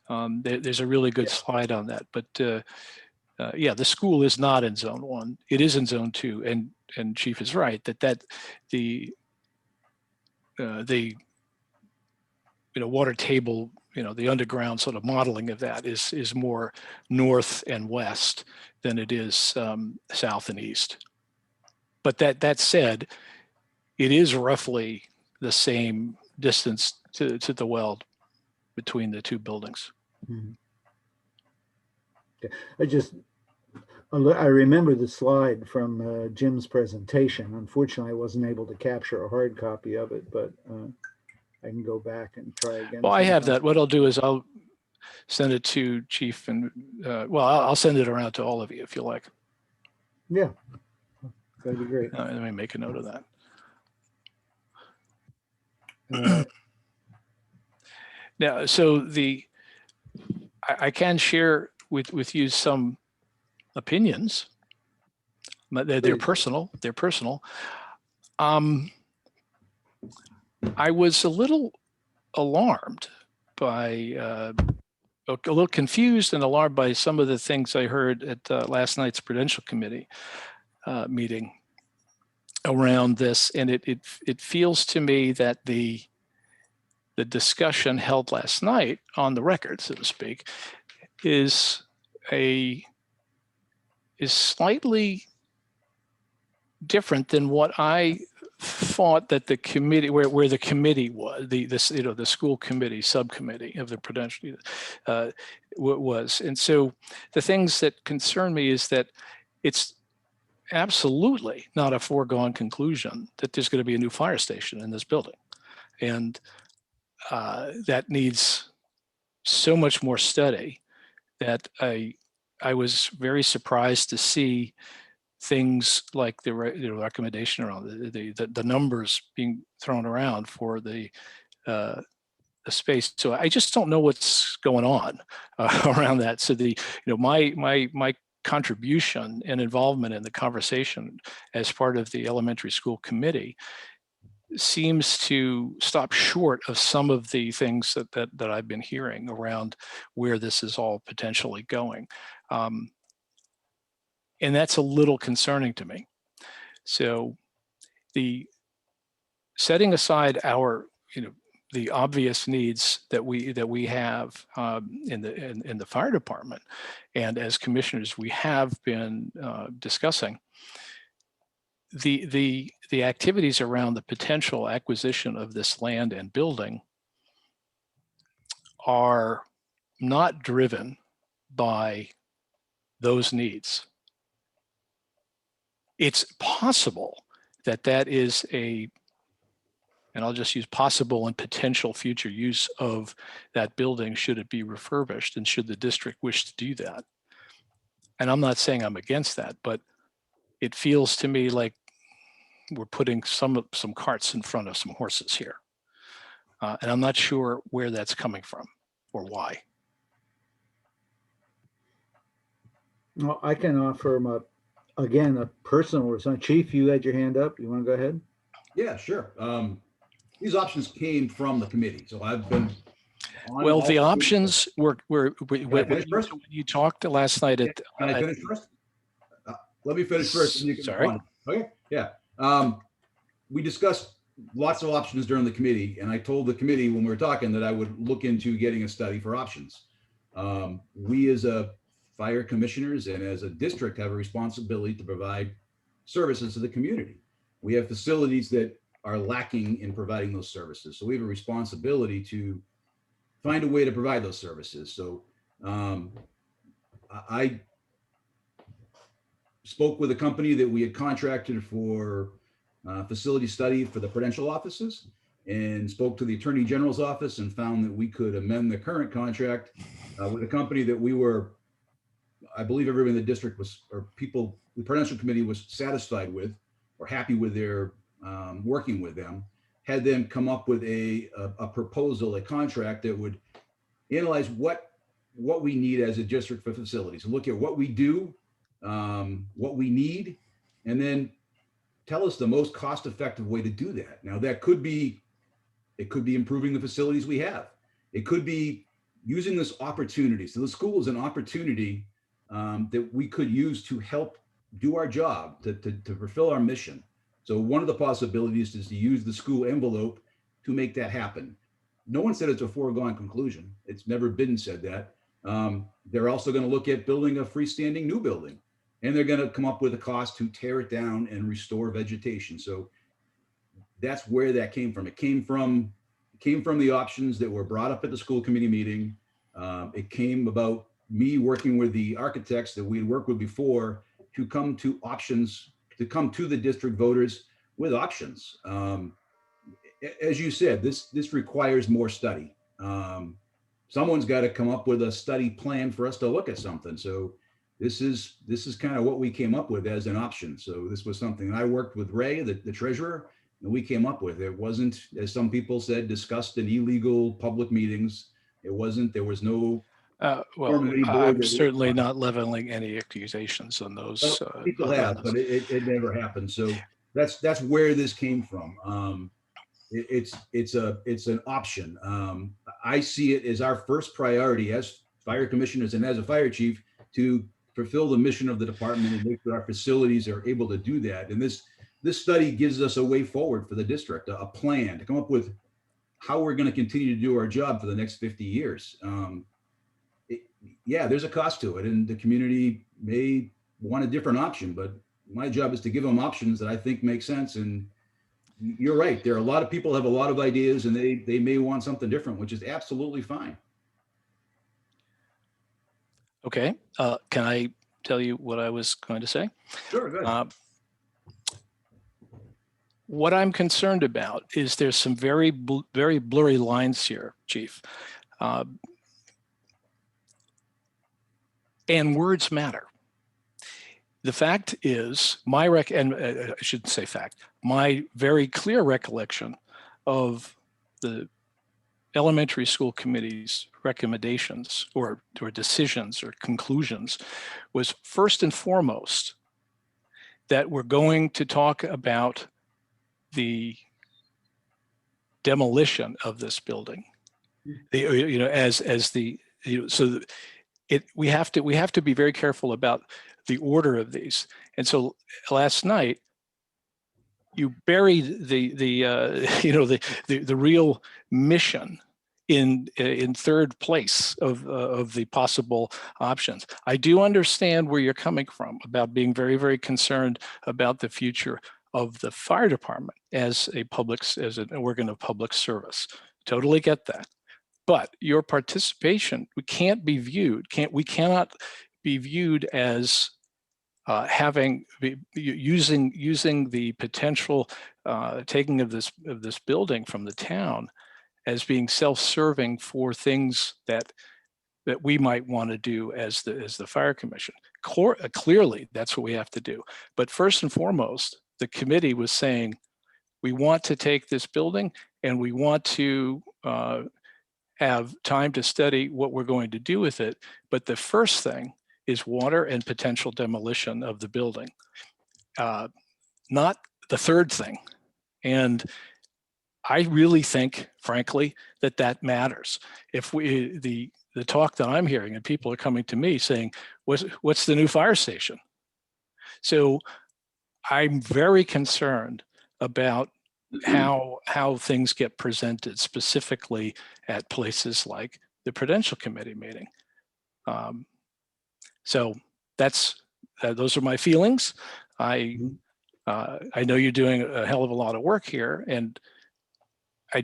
There's a really good slide on that. But yeah, the school is not in zone 1. It is in zone 2, and Chief is right that the water table, the underground sort of modeling of that is more north and west than it is south and east. But that said, it is roughly the same distance to the well between the two buildings. Mm-hmm. I remember the slide from Jim's presentation. Unfortunately, I wasn't able to capture a hard copy of it, but I can go back and try again. Well, I have that. What I'll do is I'll send it to Chief and, I'll send it around to all of you if you like. Yeah, that'd be great. Let me make a note of that. Now, so I can share with you some opinions, but they're personal. They're personal. I was a little alarmed by, a little confused and alarmed by some of the things I heard at last night's Prudential Committee meeting around this, and it feels to me that the discussion held last night on the record, so to speak, is slightly different than what I thought that the committee, where the committee was, the school committee subcommittee of the Prudential was. And so the things that concern me is that it's absolutely not a foregone conclusion that there's going to be a new fire station in this building. And that needs so much more study that I was very surprised to see things like the recommendation around the numbers being thrown around for the space. So I just don't know what's going on around that. So my contribution and involvement in the conversation as part of the elementary school committee seems to stop short of some of the things that I've been hearing around where this is all potentially going. And that's a little concerning to me. So the setting aside our, the obvious needs that we have in the fire department, and as commissioners we have been discussing, the activities around the potential acquisition of this land and building are not driven by those needs. It's possible that is and I'll just use possible and potential future use of that building should it be refurbished and should the district wish to do that. And I'm not saying I'm against that, but it feels to me like we're putting some carts in front of some horses here. And I'm not sure where that's coming from or why. Well, I can offer again, a personal response. Chief, you had your hand up. You want to go ahead? Yeah, sure. These options came from the committee, so I've been. Well, the options were when first? you talked last night at. Can I finish first? Let me finish first. And you can Sorry. respond. Okay. Yeah. We discussed lots of options during the committee, and I told the committee when we were talking that I would look into getting a study for options. We as a fire commissioners and as a district have a responsibility to provide services to the community. We have facilities that are lacking in providing those services. So we have a responsibility to find a way to provide those services. So I spoke with a company that we had contracted for facility study for the prudential offices, and spoke to the Attorney General's office and found that we could amend the current contract with a company that we were, I believe everyone in the district was, or people, the prudential committee was satisfied with or happy with their working with them, had them come up with a proposal, a contract that would analyze what we need as a district for facilities, look at what we do, what we need, and then tell us the most cost-effective way to do that. Now, that could be, it could be improving the facilities we have. It could be using this opportunity. So the school is an opportunity that we could use to help do our job, to fulfill our mission. So one of the possibilities is to use the school envelope to make that happen. No one said it's a foregone conclusion. It's never been said that. They're also going to look at building a freestanding new building, and they're going to come up with a cost to tear it down and restore vegetation. So that's where that came from. It came from the options that were brought up at the school committee meeting. It came about me working with the architects that we had worked with before to come to options, to come to the district voters with options. As you said, this requires more study. Someone's got to come up with a study plan for us to look at something. So this is kind of what we came up with as an option. So this was something I worked with Ray, the treasurer, and we came up with. It wasn't, as some people said, discussed in illegal public meetings. It wasn't, there was no. Well, I'm certainly not leveling any accusations on those. People have, but it never happened. So that's where this came from. It's an option. I see it as our first priority as fire commissioners and as a fire chief to fulfill the mission of the department and make sure our facilities are able to do that. And this study gives us a way forward for the district, a plan to come up with how we're going to continue to do our job for the next 50 years. Yeah, there's a cost to it, and the community may want a different option, but my job is to give them options that I think make sense. And you're right, there are a lot of people have a lot of ideas, and they may want something different, which is absolutely fine. Okay, can I tell you what I was going to say? Sure, good. What I'm concerned about is there's some very blurry lines here, Chief. And words matter. The fact is, I shouldn't say fact, my very clear recollection of the elementary school committee's recommendations or decisions or conclusions was first and foremost that we're going to talk about the demolition of this building. We have to be very careful about the order of these. And so last night, you buried the real mission in third place of the possible options. I do understand where you're coming from about being very, very concerned about the future of the fire department as an organ of public service. Totally get that. But your participation, we cannot be viewed as using the potential taking of this building from the town as being self-serving for things that we might want to do as the fire commission. Clearly, that's what we have to do. But first and foremost, the committee was saying, we want to take this building and we want to have time to study what we're going to do with it. But the first thing is water and potential demolition of the building, not the third thing. And I really think, frankly, that matters. If the talk that I'm hearing, and people are coming to me saying, what's the new fire station? So I'm very concerned about how things get presented, specifically at places like the Prudential Committee meeting. So those are my feelings. I know you're doing a hell of a lot of work here, and I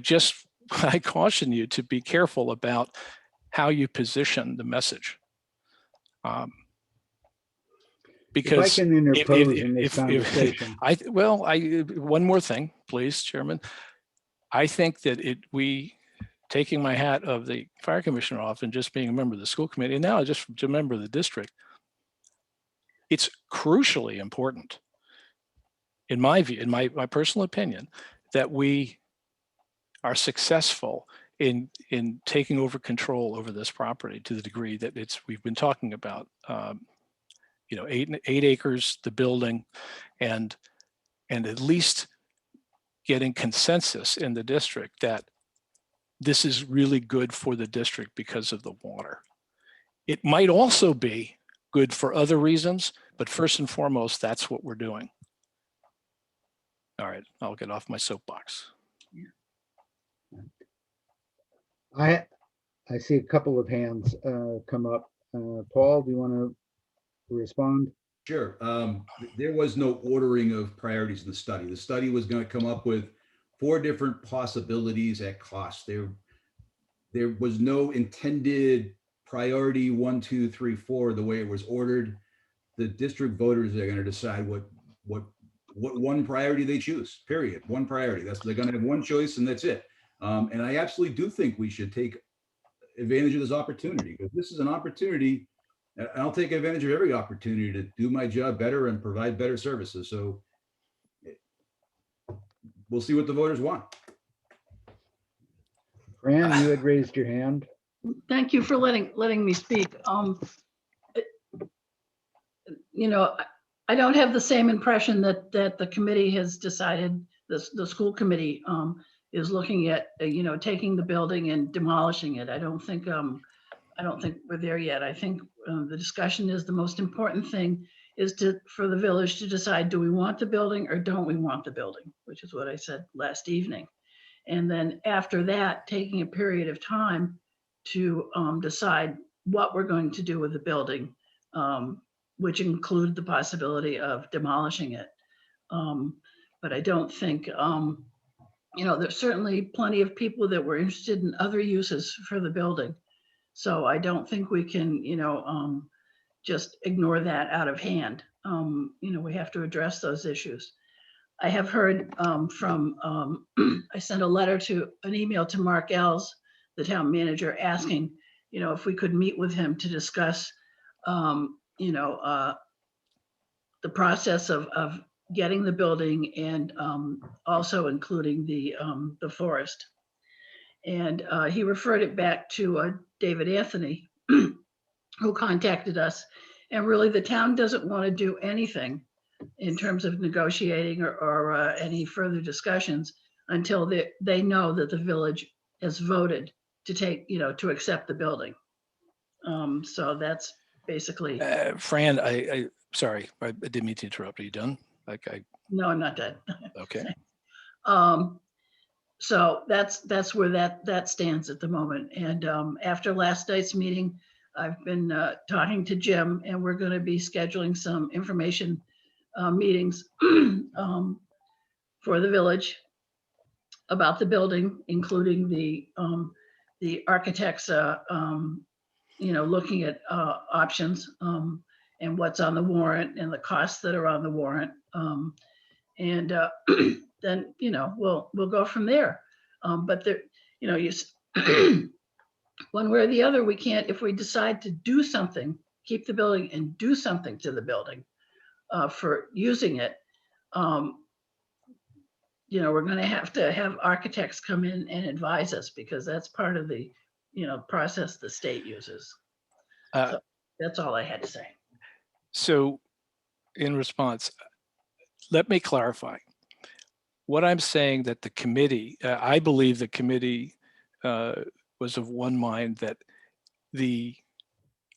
caution you to be careful about how you position the message. Because if I can interpose in this conversation. One more thing, please, Chairman. I think that taking my hat of the fire commissioner off and just being a member of the school committee, and now just a member of the district, it's crucially important, in my view, in my personal opinion, that we are successful in taking over control over this property to the degree that we've been talking about. 8 acres, the building, and at least getting consensus in the district that this is really good for the district because of the water. It might also be good for other reasons, but first and foremost, that's what we're doing. All right, I'll get off my soapbox. I see a couple of hands come up. Paul, do you want to respond? Sure. There was no ordering of priorities in the study. The study was going to come up with 4 different possibilities at cost. There was no intended priority 1, 2, 3, 4 the way it was ordered. The district voters are going to decide what one priority they choose. Period. One priority. They're going to have one choice, and that's it. And I absolutely do think we should take advantage of this opportunity, because this is an opportunity. And I'll take advantage of every opportunity to do my job better and provide better services. So we'll see what the voters want. Fran, you had raised your hand. Thank you for letting me speak. I don't have the same impression that the committee has decided. The school committee is looking at taking the building and demolishing it. I don't think we're there yet. I think the discussion is the most important thing is for the village to decide, do we want the building or don't we want the building, which is what I said last evening. And then after that, taking a period of time to decide what we're going to do with the building, which include the possibility of demolishing it. But I don't think, there's certainly plenty of people that were interested in other uses for the building. So I don't think we can, just ignore that out of hand. We have to address those issues. I have heard I sent an email to Mark Ells, the town manager, asking, if we could meet with him to discuss you know, the process of getting the building and also including the forest. And he referred it back to David Anthony, who contacted us. And really, the town doesn't want to do anything in terms of negotiating or any further discussions until they know that the village has voted to take, you know, to accept the building. So that's basically, Fran, I sorry, I didn't mean to interrupt. Are you done? no, I'm not done. Okay. So that's where that stands at the moment. And after last night's meeting, I've been talking to Jim, and we're going to be scheduling some information meetings for the village about the building, including the architects, you know, looking at options and what's on the warrant and the costs that are on the warrant. And then, you know, we'll go from there. But there, you know, one way or the other, we can't, if we decide to do something, keep the building and do something to the building for using it, you know, we're going to have architects come in and advise us, because that's part of the, you know, process the state uses. So that's all I had to say. So in response, let me clarify. What I'm saying that the committee, I believe the committee was of one mind that the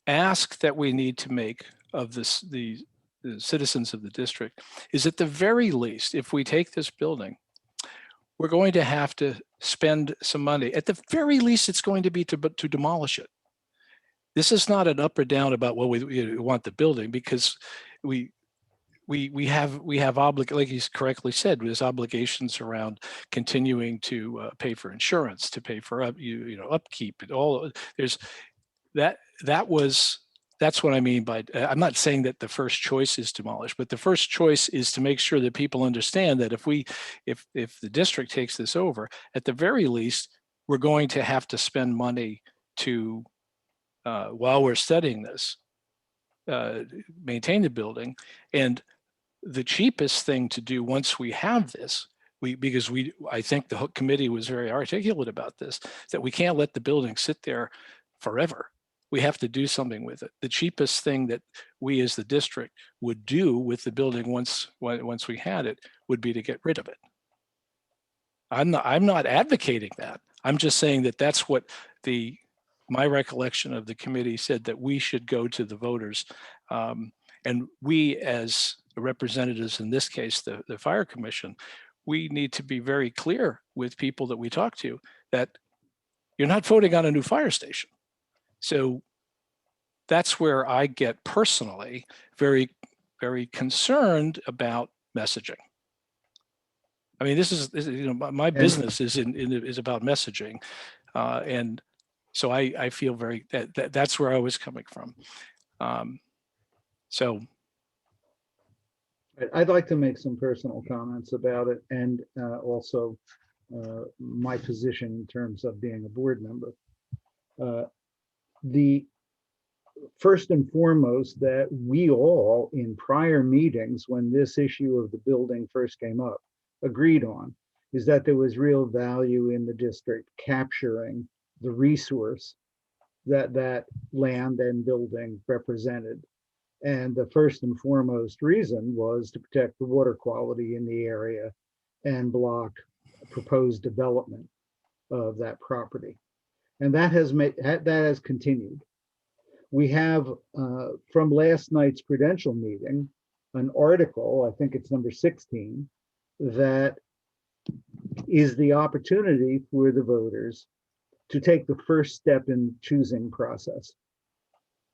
ask that we need to make of the citizens of the district is, at the very least, if we take this building, we're going to have to spend some money. At the very least, it's going to be to demolish it. This is not an up or down about, well, we want the building, because we have like he's correctly said, there's obligations around continuing to pay for insurance, to pay for upkeep, and all. There's that's what I mean by, I'm not saying that the first choice is demolished, but the first choice is to make sure that people understand that if the district takes this over, at the very least, we're going to have to spend money to, while we're studying this, maintain the building. And the cheapest thing to do once we have this, I think the committee was very articulate about this, that we can't let the building sit there forever. We have to do something with it. The cheapest thing that we as the district would do with the building once we had it would be to get rid of it. I'm not advocating that. I'm just saying that that's what my recollection of the committee said, that we should go to the voters. And we, as representatives, in this case, the fire commission, we need to be very clear with people that we talk to that you're not voting on a new fire station. So that's where I get personally very, very concerned about messaging. I mean, this is my business is about messaging, and so I feel very that's where I was coming from. So I'd like to make some personal comments about it, and also my position in terms of being a board member. The first and foremost that we all, in prior meetings when this issue of the building first came up, agreed on is that there was real value in the district capturing the resource that land and building represented. And the first and foremost reason was to protect the water quality in the area and block proposed development of that property. And that has continued. We have, from last night's Prudential meeting, an article, I think it's number 16, that is the opportunity for the voters to take the first step in choosing process,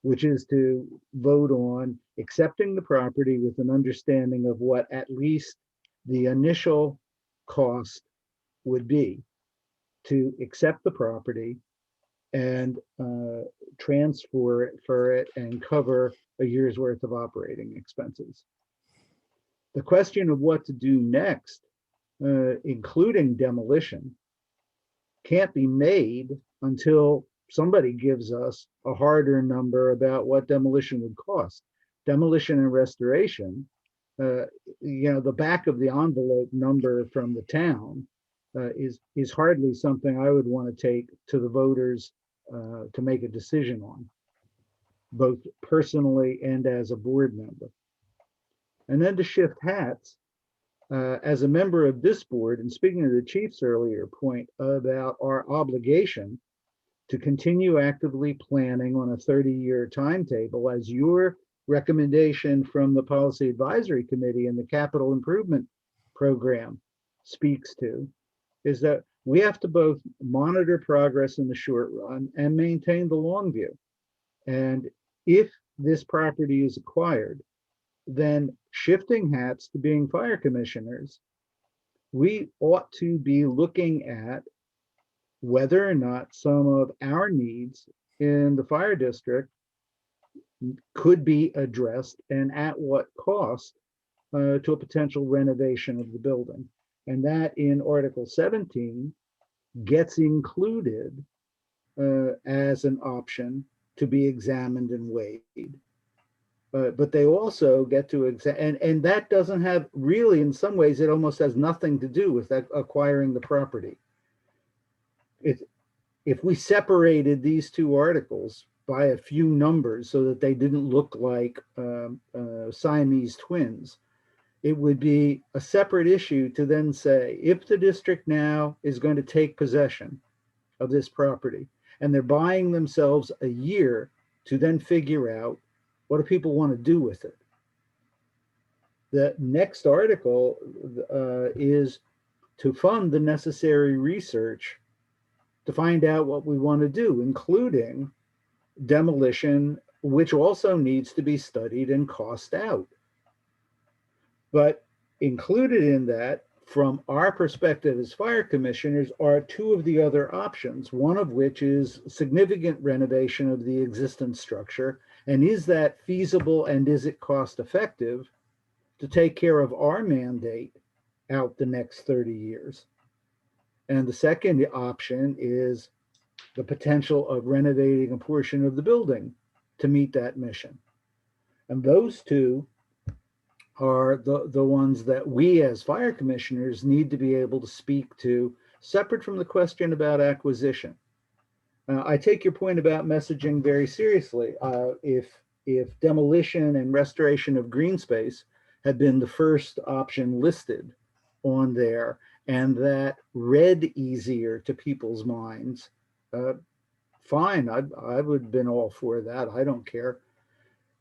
which is to vote on accepting the property with an understanding of what at least the initial cost would be to accept the property and transfer it and cover a year's worth of operating expenses. The question of what to do next, including demolition, can't be made until somebody gives us a harder number about what demolition would cost. Demolition and restoration, the back of the envelope number from the town is hardly something I would want to take to the voters to make a decision on, both personally and as a board member. And then to shift hats, as a member of this board, and speaking of the chief's earlier point about our obligation to continue actively planning on a 30-year timetable, as your recommendation from the Policy Advisory Committee and the Capital Improvement Program speaks to, is that we have to both monitor progress in the short run and maintain the long view. And if this property is acquired, then shifting hats to being fire commissioners, we ought to be looking at whether or not some of our needs in the fire district could be addressed and at what cost to a potential renovation of the building. And that in Article 17 gets included as an option to be examined and weighed. But they also get to examine, and that doesn't have really, in some ways, it almost has nothing to do with that acquiring the property. If we separated these two articles by a few numbers so that they didn't look like Siamese twins, it would be a separate issue to then say, if the district now is going to take possession of this property and they're buying themselves a year to then figure out what do people want to do with it. The next article is to fund the necessary research to find out what we want to do, including demolition, which also needs to be studied and cost out. But included in that, from our perspective as fire commissioners, are two of the other options, one of which is significant renovation of the existing structure. And is that feasible and is it cost effective to take care of our mandate out the next 30 years? And the second option is the potential of renovating a portion of the building to meet that mission. And those two are the ones that we as fire commissioners need to be able to speak to, separate from the question about acquisition. I take your point about messaging very seriously. If demolition and restoration of green space had been the first option listed on there, and that read easier to people's minds, fine, I would have been all for that. I don't care.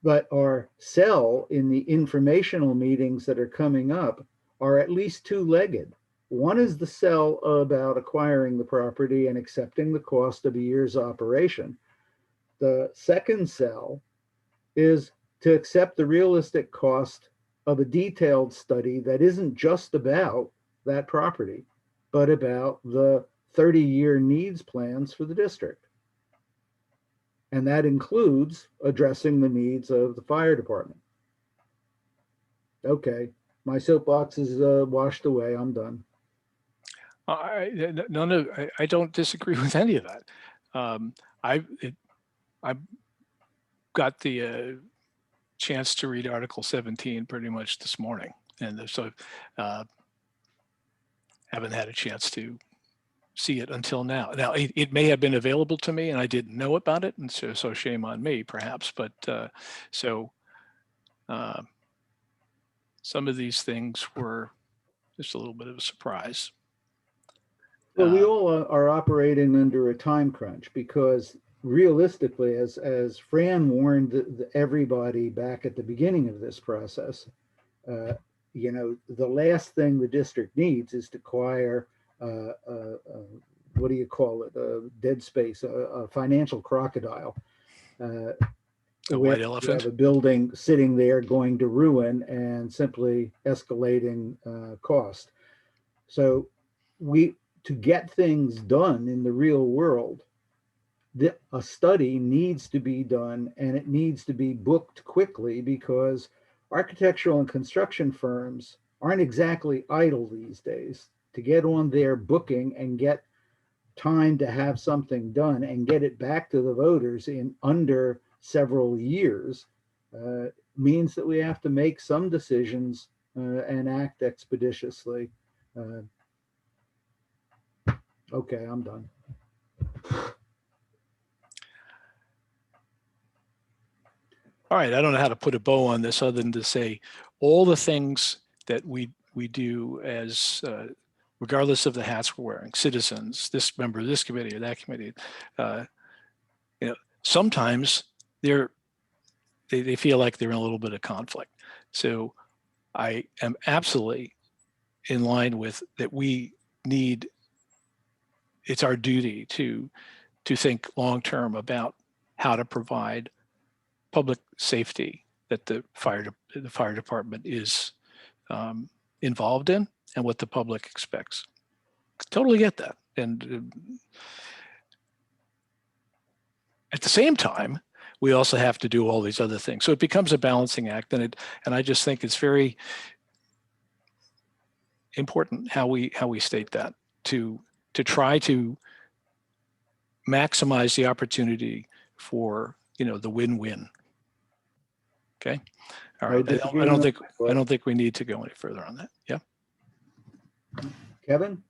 But our sell in the informational meetings that are coming up are at least two-legged. One is the sell about acquiring the property and accepting the cost of a year's operation. The second sell is to accept the realistic cost of a detailed study that isn't just about that property, but about the 30-year needs plans for the district. And that includes addressing the needs of the fire department. Okay, my soapbox is washed away. I'm done. I don't disagree with any of that. I got the chance to read Article 17 pretty much this morning, and so haven't had a chance to see it until now. Now, it may have been available to me and I didn't know about it, and so shame on me, perhaps. But some of these things were just a little bit of a surprise. Well, we all are operating under a time crunch because realistically, as Fran warned everybody back at the beginning of this process, the last thing the district needs is to acquire what do you call it? A dead space, a financial crocodile. A white elephant. You have a building sitting there going to ruin and simply escalating cost. So to get things done in the real world, a study needs to be done, and it needs to be booked quickly because architectural and construction firms aren't exactly idle these days. To get on their booking and get time to have something done and get it back to the voters in under several years means that we have to make some decisions and act expeditiously. Okay, I'm done. All right, I don't know how to put a bow on this other than to say all the things that we do as regardless of the hats we're wearing, citizens, this member of this committee or that committee, sometimes they feel like they're in a little bit of conflict. So I am absolutely in line with that. It's our duty to think long-term about how to provide public safety that the fire department is involved in and what the public expects. Totally get that. And at the same time, we also have to do all these other things. So it becomes a balancing act, and I just think it's very important how we state that to try to maximize the opportunity for the win-win. Okay. All right. I don't think we need to go any further on that. Yeah. Kevin?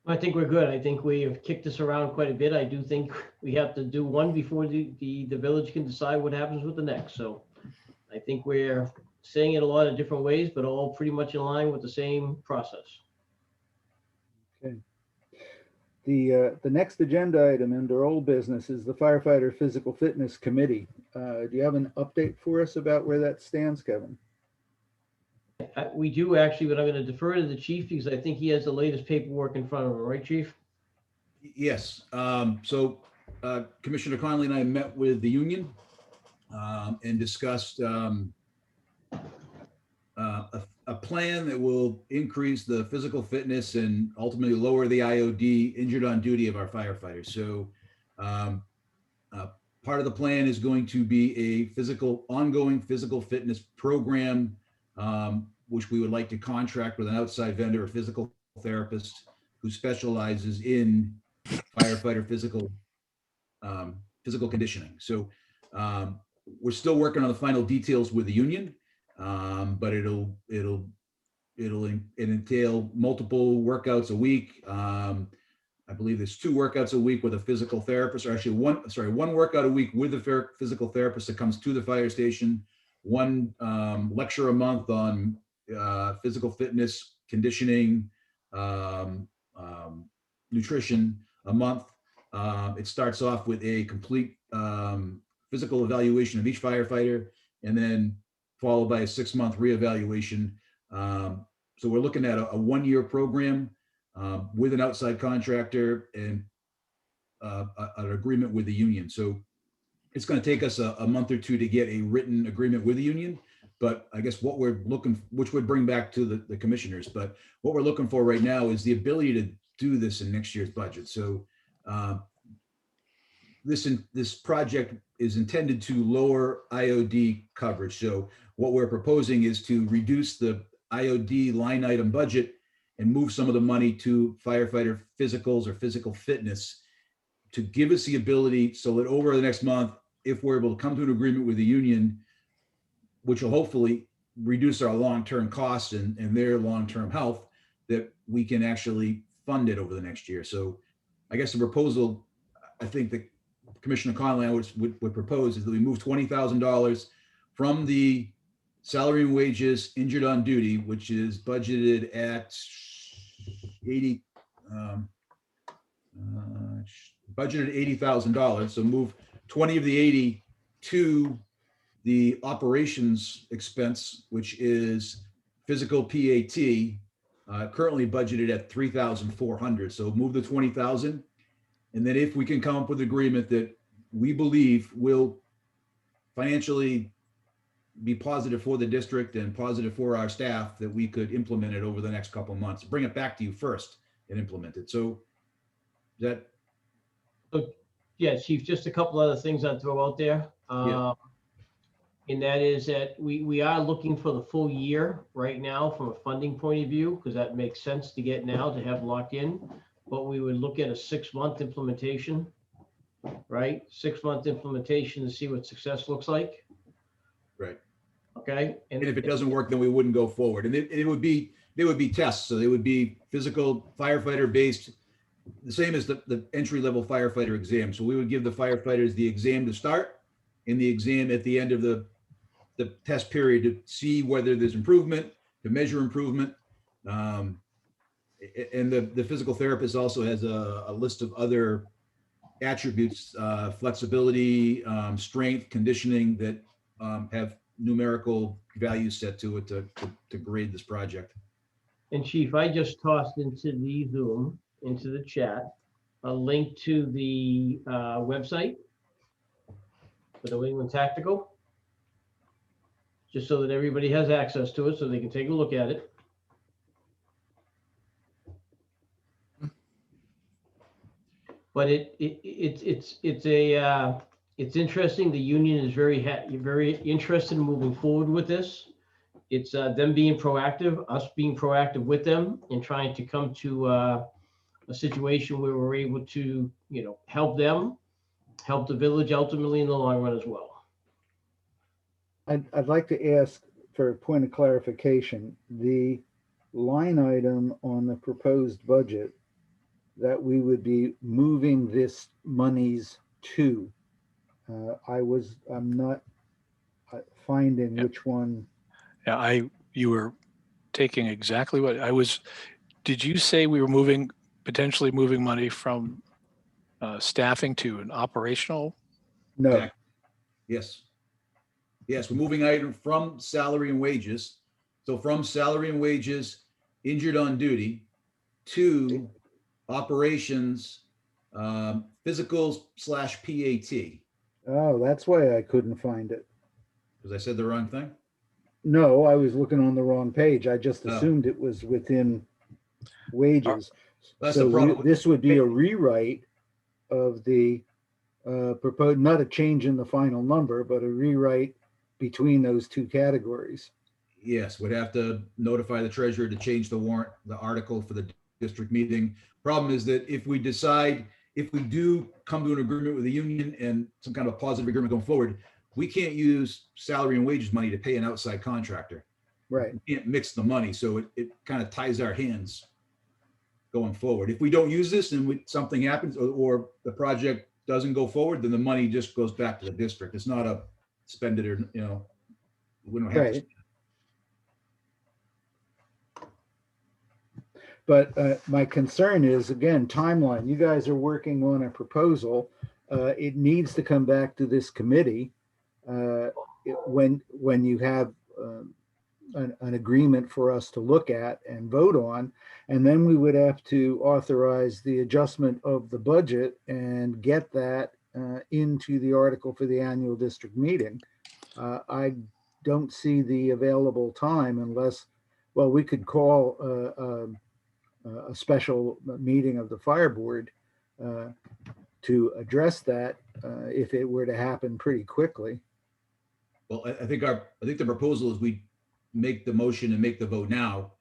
I think we're good. I think we have kicked this around quite a bit. I do think we have to do one before the village can decide what happens with the next. So I think we're saying it a lot of different ways, but all pretty much in line with the same process. Okay. The next agenda item under old business is the Firefighter Physical Fitness Committee. Do you have an update for us about where that stands, Kevin? We do actually, but I'm going to defer to the chief because I think he has the latest paperwork in front of him, right, chief? Yes. So Commissioner Connolly and I met with the union and discussed a plan that will increase the physical fitness and ultimately lower the IOD, injured on duty, of our firefighters. So part of the plan is going to be a ongoing physical fitness program, which we would like to contract with an outside vendor, a physical therapist who specializes in firefighter physical conditioning. So we're still working on the final details with the union, but it'll entail multiple workouts a week. I believe there's 2 workouts a week with a physical therapist, or actually one workout a week with a physical therapist that comes to the fire station, 1 lecture a month on physical fitness, conditioning, nutrition a month. It starts off with a complete physical evaluation of each firefighter, and then followed by a 6-month reevaluation. So we're looking at a 1-year program with an outside contractor and an agreement with the union. So it's going to take us a month or 2 to get a written agreement with the union. But I guess which would bring back to the commissioners, but what we're looking for right now is the ability to do this in next year's budget. So this project is intended to lower IOD coverage. So what we're proposing is to reduce the IOD line item budget and move some of the money to firefighter physicals or physical fitness to give us the ability so that over the next month, if we're able to come to an agreement with the union, which will hopefully reduce our long-term costs and their long-term health, that we can actually fund it over the next year. So I guess the proposal, I think that Commissioner Connolly would propose, is that we move $20,000 from the salary and wages injured on duty, which is budgeted at $80,000. So move 20 of the 80 to the operations expense, which is physical PAT, currently budgeted at 3,400. So move the 20,000. And then if we can come up with agreement that we believe will financially be positive for the district and positive for our staff, that we could implement it over the next couple of months, bring it back to you first and implement it. So that. Yeah, chief, just a couple other things I'd throw out there. Yeah. And that is that we are looking for the full year right now from a funding point of view, because that makes sense to get now to have locked in. but we would look at a 6-month implementation, right? 6-month implementation to see what success looks like. Right. Okay. And if it doesn't work, then we wouldn't go forward. And there would be tests. So they would be physical firefighter based, the same as the entry level firefighter exam. So we would give the firefighters the exam to start and the exam at the end of the test period to see whether there's improvement, to measure improvement. And the physical therapist also has a list of other attributes, flexibility, strength, conditioning that have numerical values set to it to grade this project. And Chief, I just tossed into the Zoom, into the chat, a link to the website for the New England Tactical, just so that everybody has access to it, so they can take a look at it. But it's interesting. The union is very interested in moving forward with this. It's them being proactive, us being proactive with them, and trying to come to a situation where we're able to, help them, help the village ultimately in the long run as well. I'd like to ask for a point of clarification. The line item on the proposed budget that we would be moving this monies to, I'm not finding Yeah. which one. Yeah, you were taking exactly what I was. Did you say we were potentially moving money from staffing to an operational? No, Yes. Yes, we're moving item from salary and wages. So from salary and wages, injured on duty, to operations, physical/PAT. oh, that's why I couldn't find it. Because I said the wrong thing? No, I was looking on the wrong page. I just Oh. assumed it was within wages. That's So the problem. this would be a rewrite of the proposed, not a change in the final number, but a rewrite between those two categories. Yes, we'd have to notify the treasurer to change the warrant, the article for the district meeting. Problem is that if we do come to an agreement with the union and some kind of positive agreement going forward, we can't use salary and wages money to pay an outside contractor. Right. We can't mix the money, so it kind of ties our hands going forward. If we don't use this and something happens or the project doesn't go forward, then the money just goes back to the district. It's not a spend it or, we don't have to. Right. But my concern is, again, timeline. You guys are working on a proposal. It needs to come back to this committee when you have an agreement for us to look at and vote on. And then we would have to authorize the adjustment of the budget and get that into the article for the annual district meeting. I don't see the available time unless, well, we could call a special meeting of the fire board to address that if it were to happen pretty quickly. Well, I think the proposal is we make the motion and make the vote now.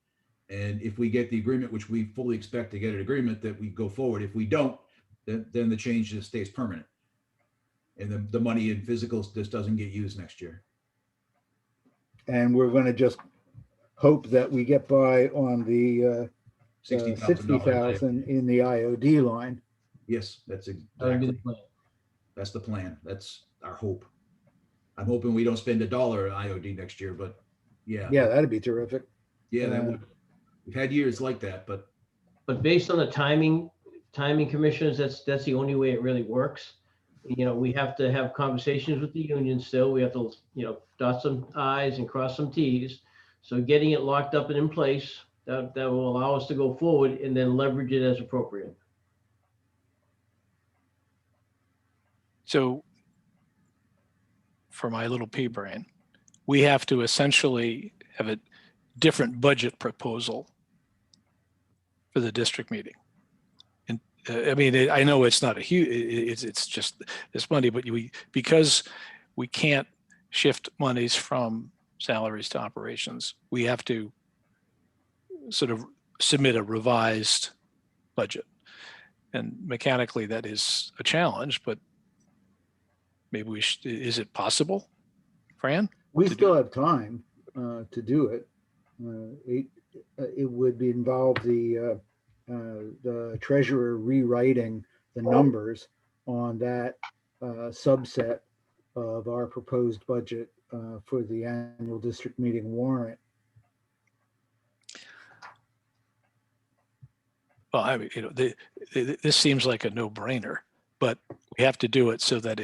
And if we get the agreement, which we fully expect to get an agreement, that we go forward. If we don't, then the change just stays permanent. And the money in physicals just doesn't get used next year. And we're going to just hope that we get by on the $60,000. 60,000 in the IOD line. Yes, that's That'd be the exactly, plan. that's the plan. That's our hope. I'm hoping we don't spend $1 on IOD next year, but yeah. Yeah, that'd be terrific. Yeah, that would. We've had years like that, but But based on the timing commissioners, that's the only way it really works. We have to have conversations with the union still. We have to, dot some I's and cross some T's. So getting it locked up and in place, that will allow us to go forward and then leverage it as appropriate. So for my little pea brain, we have to essentially have a different budget proposal for the district meeting. And I mean, I know it's not a huge, it's just this money, but because we can't shift monies from salaries to operations, we have to sort of submit a revised budget. And mechanically, that is a challenge, but maybe we should, is it possible, Fran? We To do still have time to do it. It would involve the treasurer rewriting the numbers on that subset of our proposed budget for the annual district meeting warrant. Well, I mean, this seems like a no-brainer, but we have to do it so that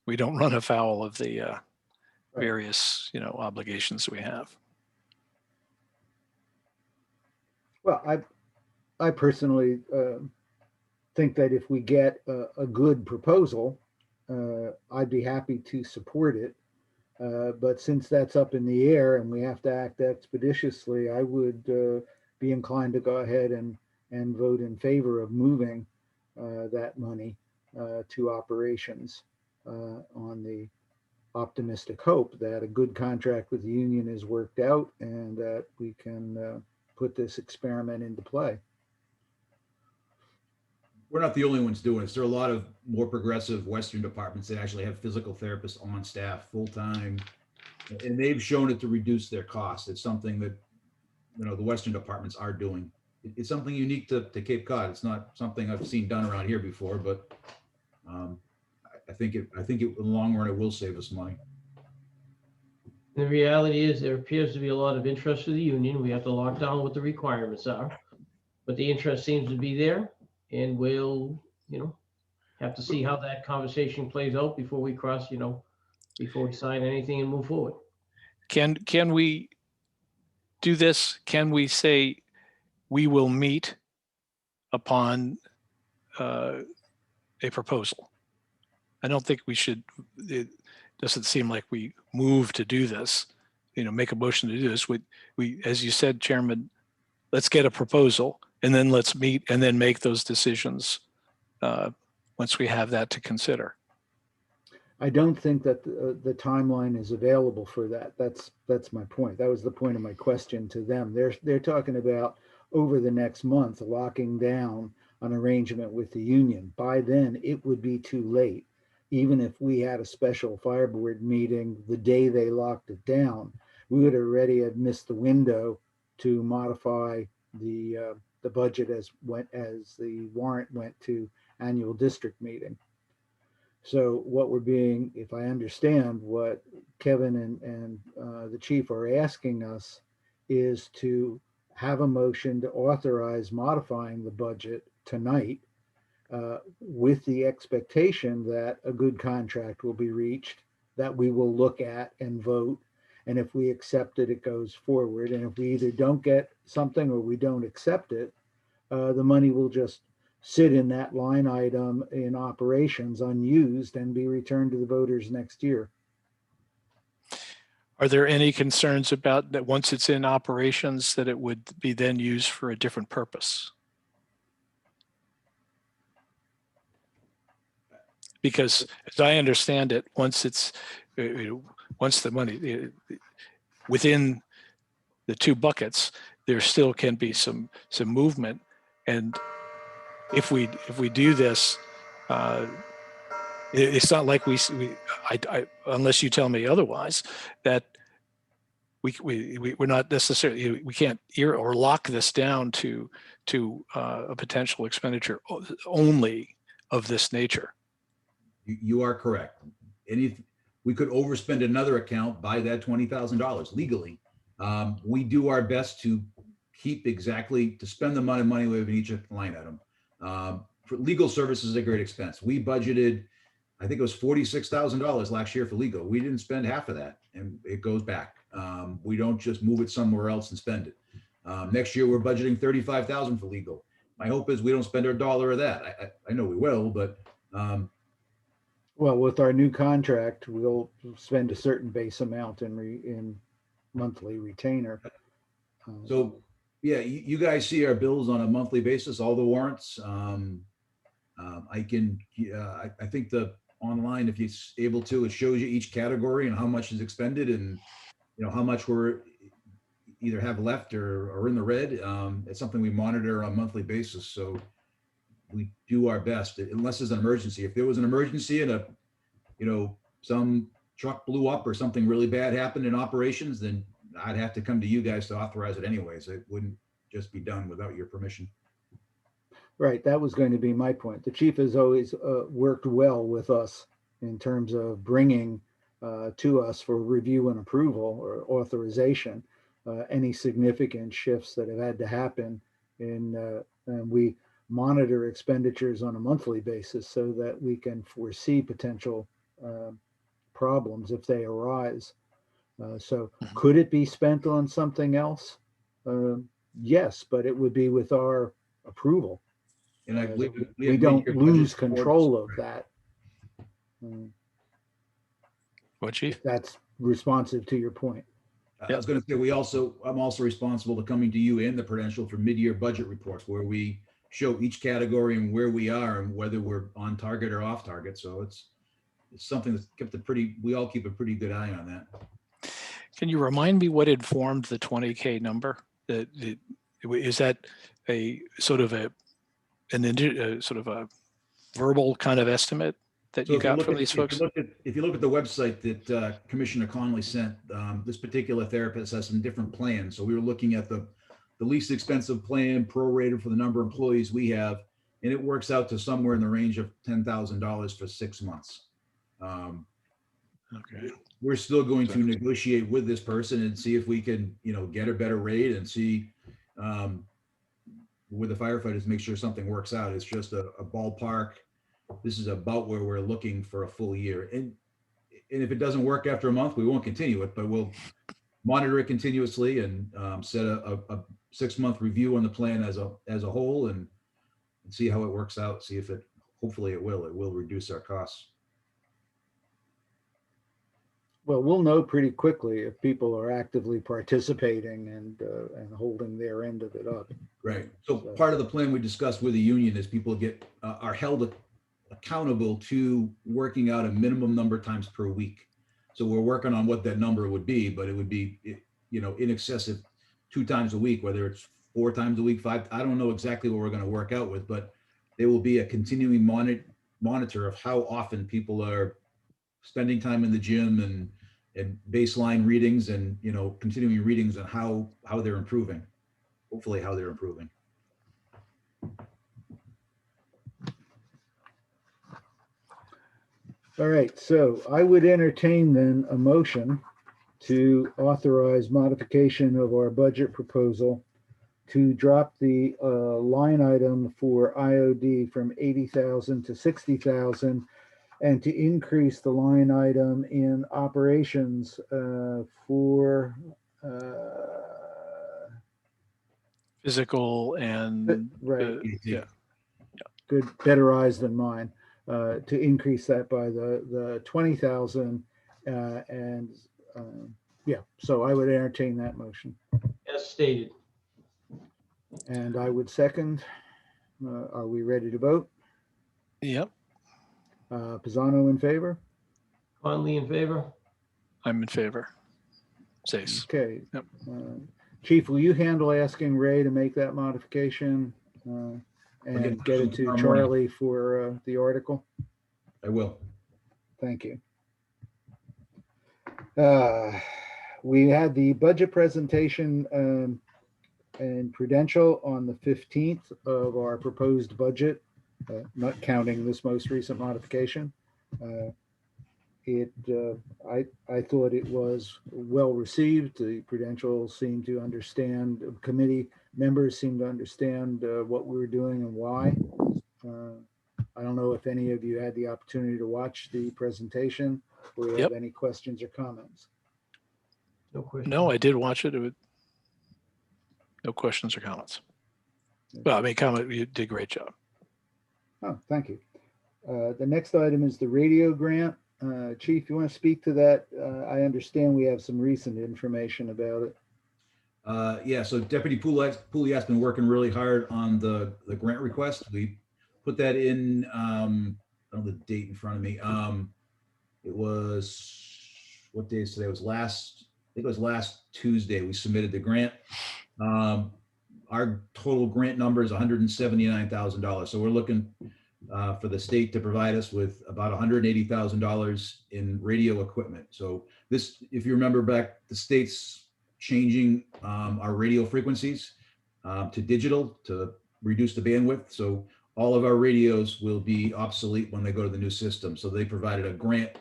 we don't run afoul of the various, obligations we have. Well, I personally think that if we get a good proposal, I'd be happy to support it. But since that's up in the air and we have to act expeditiously, I would be inclined to go ahead and vote in favor of moving that money to operations on the optimistic hope that a good contract with the union is worked out and that we can put this experiment into play. We're not the only ones doing this. There are a lot of more progressive Western departments that actually have physical therapists on staff full-time, and they've shown it to reduce their costs. It's something that, the Western departments are doing. It's something unique to Cape Cod. It's not something I've seen done around here before, but I think in the long run, it will save us money. The reality is there appears to be a lot of interest for the union. We have to lock down what the requirements are, but the interest seems to be there, and we'll, have to see how that conversation plays out before we before we sign anything and move forward. Can we do this? Can we say we will meet upon a proposal? I don't think we should. It doesn't seem like we move to do this, make a motion to do this. We, as you said, Chairman, let's get a proposal and then let's meet and then make those decisions once we have that to consider. I don't think that the timeline is available for that. That's my point. That was the point of my question to them. They're talking about over the next month locking down an arrangement with the union. By then, it would be too late. Even if we had a special fire board meeting the day they locked it down, we would already have missed the window to modify the budget as the warrant went to annual district meeting. So what if I understand what Kevin and the chief are asking us is to have a motion to authorize modifying the budget tonight with the expectation that a good contract will be reached, that we will look at and vote. And if we accept it, it goes forward. And if we either don't get something or we don't accept it, the money will just sit in that line item in operations unused and be returned to the voters next year. Are there any concerns about that once it's in operations that it would be then used for a different purpose? Because as I understand it, once the money within the two buckets, there still can be some movement. And if we do this, it's not like I unless you tell me otherwise, that we're not necessarily, we can't or lock this down to a potential expenditure only of this nature. You are correct. We could overspend another account by that $20,000 legally. We do our best to spend the amount of money we have in each line item. For legal services is a great expense. We budgeted, I think it was $46,000 last year for legal. We didn't spend half of that, and it goes back. We don't just move it somewhere else and spend it. Next year, we're budgeting $35,000 for legal. My hope is we don't spend our dollar of that. I know we will, but well, with our new contract, we'll spend a certain base amount in monthly retainer. So yeah, you guys see our bills on a monthly basis, all the warrants. I think online, if you're able to, it shows you each category and how much is expended and how much we're either have left or in the red. It's something we monitor on a monthly basis. So we do our best unless there's an emergency. If there was an emergency and some truck blew up or something really bad happened in operations, then I'd have to come to you guys to authorize it anyways. It wouldn't just be done without your permission. Right, that was going to be my point. The chief has always worked well with us in terms of bringing to us for review and approval or authorization any significant shifts that have had to happen and we monitor expenditures on a monthly basis so that we can foresee potential problems if they arise. So could it be spent on something else? Yes, but it would be with our approval. And I believe We have don't mid-year lose budgets for control of boards. that. What, chief? If that's responsive to your point. I was going to say, I'm also responsible to coming to you and the Prudential for mid-year budget reports where we show each category and where we are and whether we're on target or off target. So it's something that's we all keep a pretty good eye on that. Can you remind me what informed the 20K number? Is that a sort of a verbal kind of estimate that So you if got look from at- these folks? If you look at the website that Commissioner Connolly sent, this particular therapist has some different plans. So we were looking at the least expensive plan prorated for the number of employees we have, and it works out to somewhere in the range of $10,000 for 6 months. Okay. We're still going to negotiate with this person and see if we can, get a better rate and see with the firefighters, make sure something works out. It's just a ballpark. This is about where we're looking for a full year. And if it doesn't work after a month, we won't continue it, but we'll monitor it continuously and set a 6-month review on the plan as a whole and see how it works out. See if hopefully it will reduce our costs. Well, we'll know pretty quickly if people are actively participating and holding their end of it up. Right. So part of the plan we discussed with the union is people are held accountable to working out a minimum number of times per week. So we're working on what that number would be, but it would be, in excess of 2 times a week, whether it's 4 times a week, 5. I don't know exactly what we're going to work out with, but there will be a continuing monitor of how often people are spending time in the gym and baseline readings and, continuing readings on how they're improving, hopefully how they're improving. All right, so I would entertain then a motion to authorize modification of our budget proposal to drop the line item for IOD from 80,000 to 60,000 and to increase the line item in operations for Physical and right, yeah. good, better eyes than mine, to increase that by the 20,000 and yeah, so I would entertain that motion. As stated. And I would second. Are we ready to vote? Yep, Pisano in favor? Conley in favor? I'm in favor. Sace. Okay. Yep. Chief, will you handle asking Ray to make that modification and get it to tomorrow morning. Charlie for the article? I will. Thank you. We had the budget presentation and Prudential on the 15th of our proposed budget, not counting this most recent modification. I thought it was well received. The Prudential seemed to understand, committee members seemed to understand what we were doing and why. I don't know if any of you had the opportunity to watch the presentation or you have Yep. any questions or comments. No question. No, I did watch it. No questions or comments. Well, I mean, you did a great job. Oh, thank you. The next item is the radio grant. Chief, you want to speak to that? I understand we have some recent information about it. Yeah, so Deputy Pouliot's been working really hard on the grant request. We put that in, I don't have the date in front of me. It was, what day is today? It was last Tuesday we submitted the grant. our total grant number is $179,000. So we're looking for the state to provide us with about $180,000 in radio equipment. So this, if you remember back, the state's changing our radio frequencies to digital to reduce the bandwidth. So all of our radios will be obsolete when they go to the new system. So they provided a grant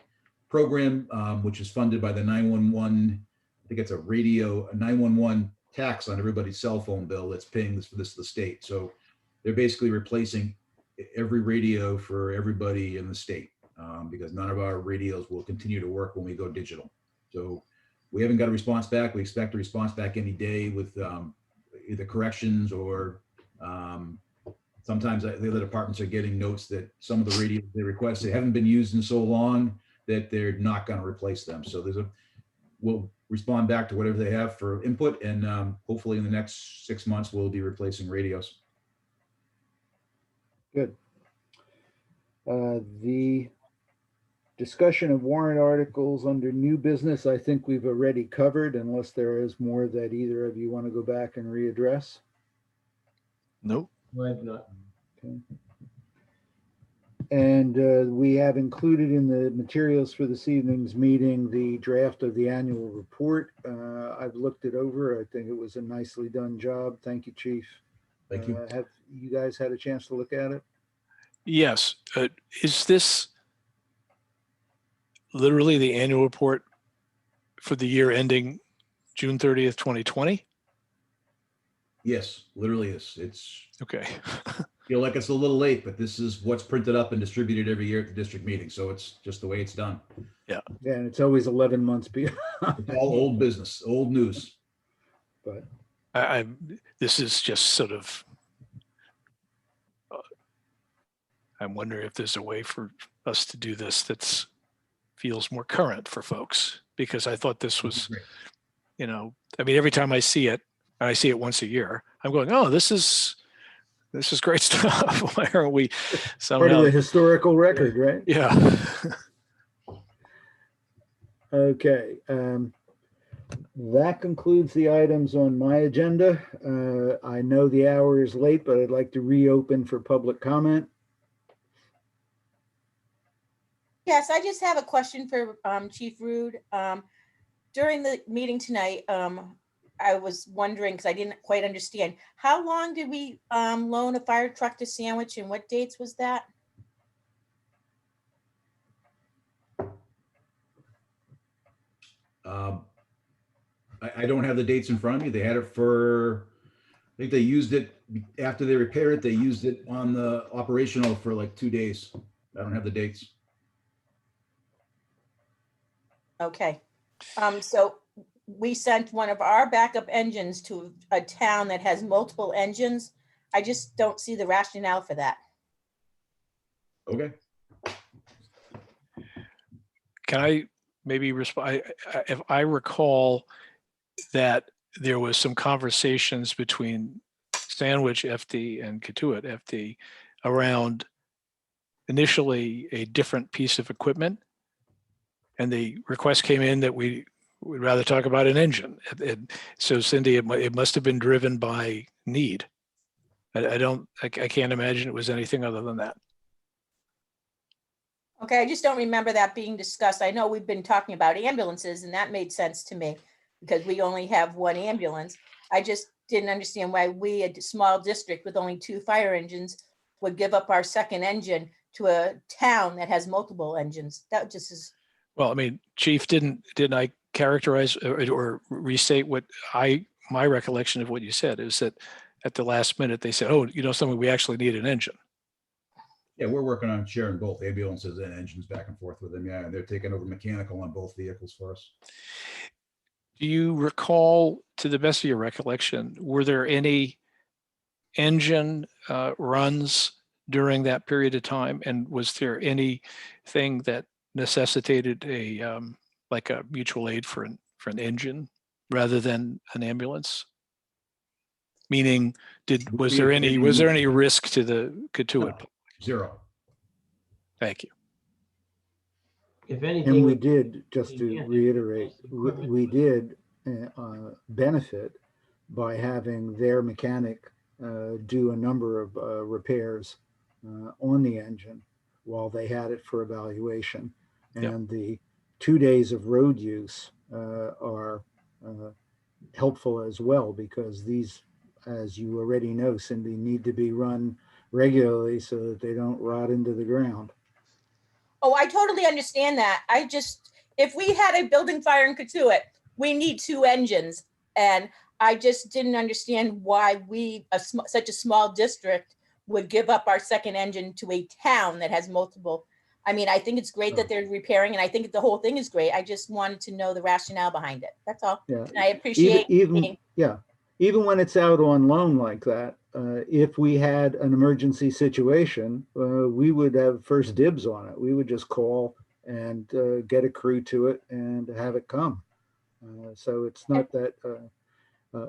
program, which is funded by the 911. I think it's a 911 tax on everybody's cell phone bill that's paying this for the state. So they're basically replacing every radio for everybody in the state because none of our radios will continue to work when we go digital. So we haven't got a response back. We expect a response back any day with either corrections or sometimes the other departments are getting notes that some of the radios they requested haven't been used in so long that they're not going to replace them. So we'll respond back to whatever they have for input, and hopefully in the next 6 months we'll be replacing radios. Good. The discussion of warrant articles under new business, I think we've already covered, unless there is more that either of you want to go back and readdress. Nope. I have not. Okay. And we have included in the materials for this evening's meeting the draft of the annual report. I've looked it over. I think it was a nicely done job. Thank you, Chief. Thank you. Have you guys had a chance to look at it? Yes. Is this literally the annual report for the year ending June 30th, 2020? Yes, literally is. It's Okay. feel like it's a little late, but this is what's printed up and distributed every year at the district meeting. So it's just the way it's done. Yeah, and it's always 11 months beyond. It's all old business, old news. But This is just sort of, I'm wondering if there's a way for us to do this that's feels more current for folks, because I thought this was, I mean, every time I see it, and I see it once a year, I'm going, oh, this is great stuff. Why aren't we somehow? part of the historical record, right? Yeah. Okay. That concludes the items on my agenda. I know the hour is late, but I'd like to reopen for public comment. Yes, I just have a question for Chief Rude. During the meeting tonight, I was wondering, because I didn't quite understand, how long did we loan a fire truck to Sandwich, and what dates was that? I don't have the dates in front of me. They had it for, I think they used it after they repaired it. They used it on the operational for like 2 days. I don't have the dates. Okay. So we sent one of our backup engines to a town that has multiple engines. I just don't see the rationale for that. Okay. Can I maybe respond? If I recall that there was some conversations between Sandwich FD and Katuitt FD around initially a different piece of equipment. And the request came in that we would rather talk about an engine. So Cindy, it must have been driven by need. I can't imagine it was anything other than that. Okay, I just don't remember that being discussed. I know we've been talking about ambulances, and that made sense to me because we only have one ambulance. I just didn't understand why we, a small district with only 2 fire engines, would give up our second engine to a town that has multiple engines. That just is. Well, I mean, Chief, didn't I characterize or restate what my recollection of what you said is that at the last minute they said, oh, something, we actually need an engine. Yeah, we're working on sharing both ambulances and engines back and forth with them. Yeah, and they're taking over mechanical on both vehicles for us. Do you recall, to the best of your recollection, were there any engine runs during that period of time? And was there anything that necessitated a like a mutual aid for an engine rather than an ambulance? Meaning, was there any risk to the Katuitt? No, zero. Thank you. If anything. And we did, just to Yeah. reiterate, we did benefit by having their mechanic do a number of repairs on the engine while they had it for evaluation. Yep. And the 2 days of road use are helpful as well, because these, as you already know, Cindy, need to be run regularly so that they don't rot into the ground. Oh, I totally understand that. I just, if we had a building fire in Katuitt, we need 2 engines. And I just didn't understand why we, such a small district, would give up our second engine to a town that has multiple. I mean, I think it's great that they're repairing, and I think the whole thing is great. I just wanted to know the rationale behind it. That's all. Yeah. And I appreciate being- Even when it's out on loan like that, if we had an emergency situation, we would have first dibs on it. We would just call and get a crew to it and have it come. So it's not that,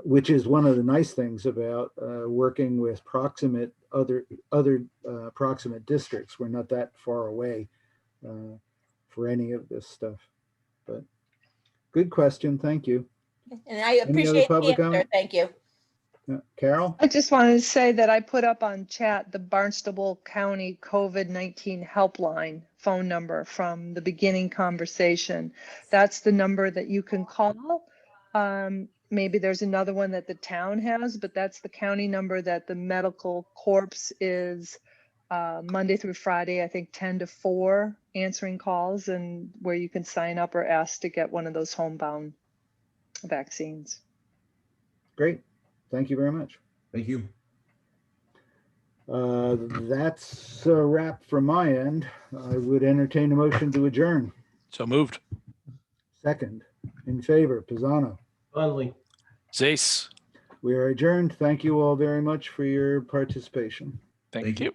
which is one of the nice things about working with other proximate districts. We're not that far away for any of this stuff. But good question. Thank you. and I other appreciate the public answer. comment? Thank you. Carol? I just wanted to say that I put up on chat the Barnstable County COVID-19 helpline phone number from the beginning conversation. That's the number that you can call. Maybe there's another one that the town has, but that's the county number that the medical corps is Monday through Friday, I think 10 to 4, answering calls, and where you can sign up or ask to get one of those homebound vaccines. Great. Thank you very much. Thank you. That's a wrap from my end. I would entertain a motion to adjourn. So moved. Second, in favor, Pisano. Conley. Zace, We are adjourned. Thank you all very much for your participation. thank Thank you. you.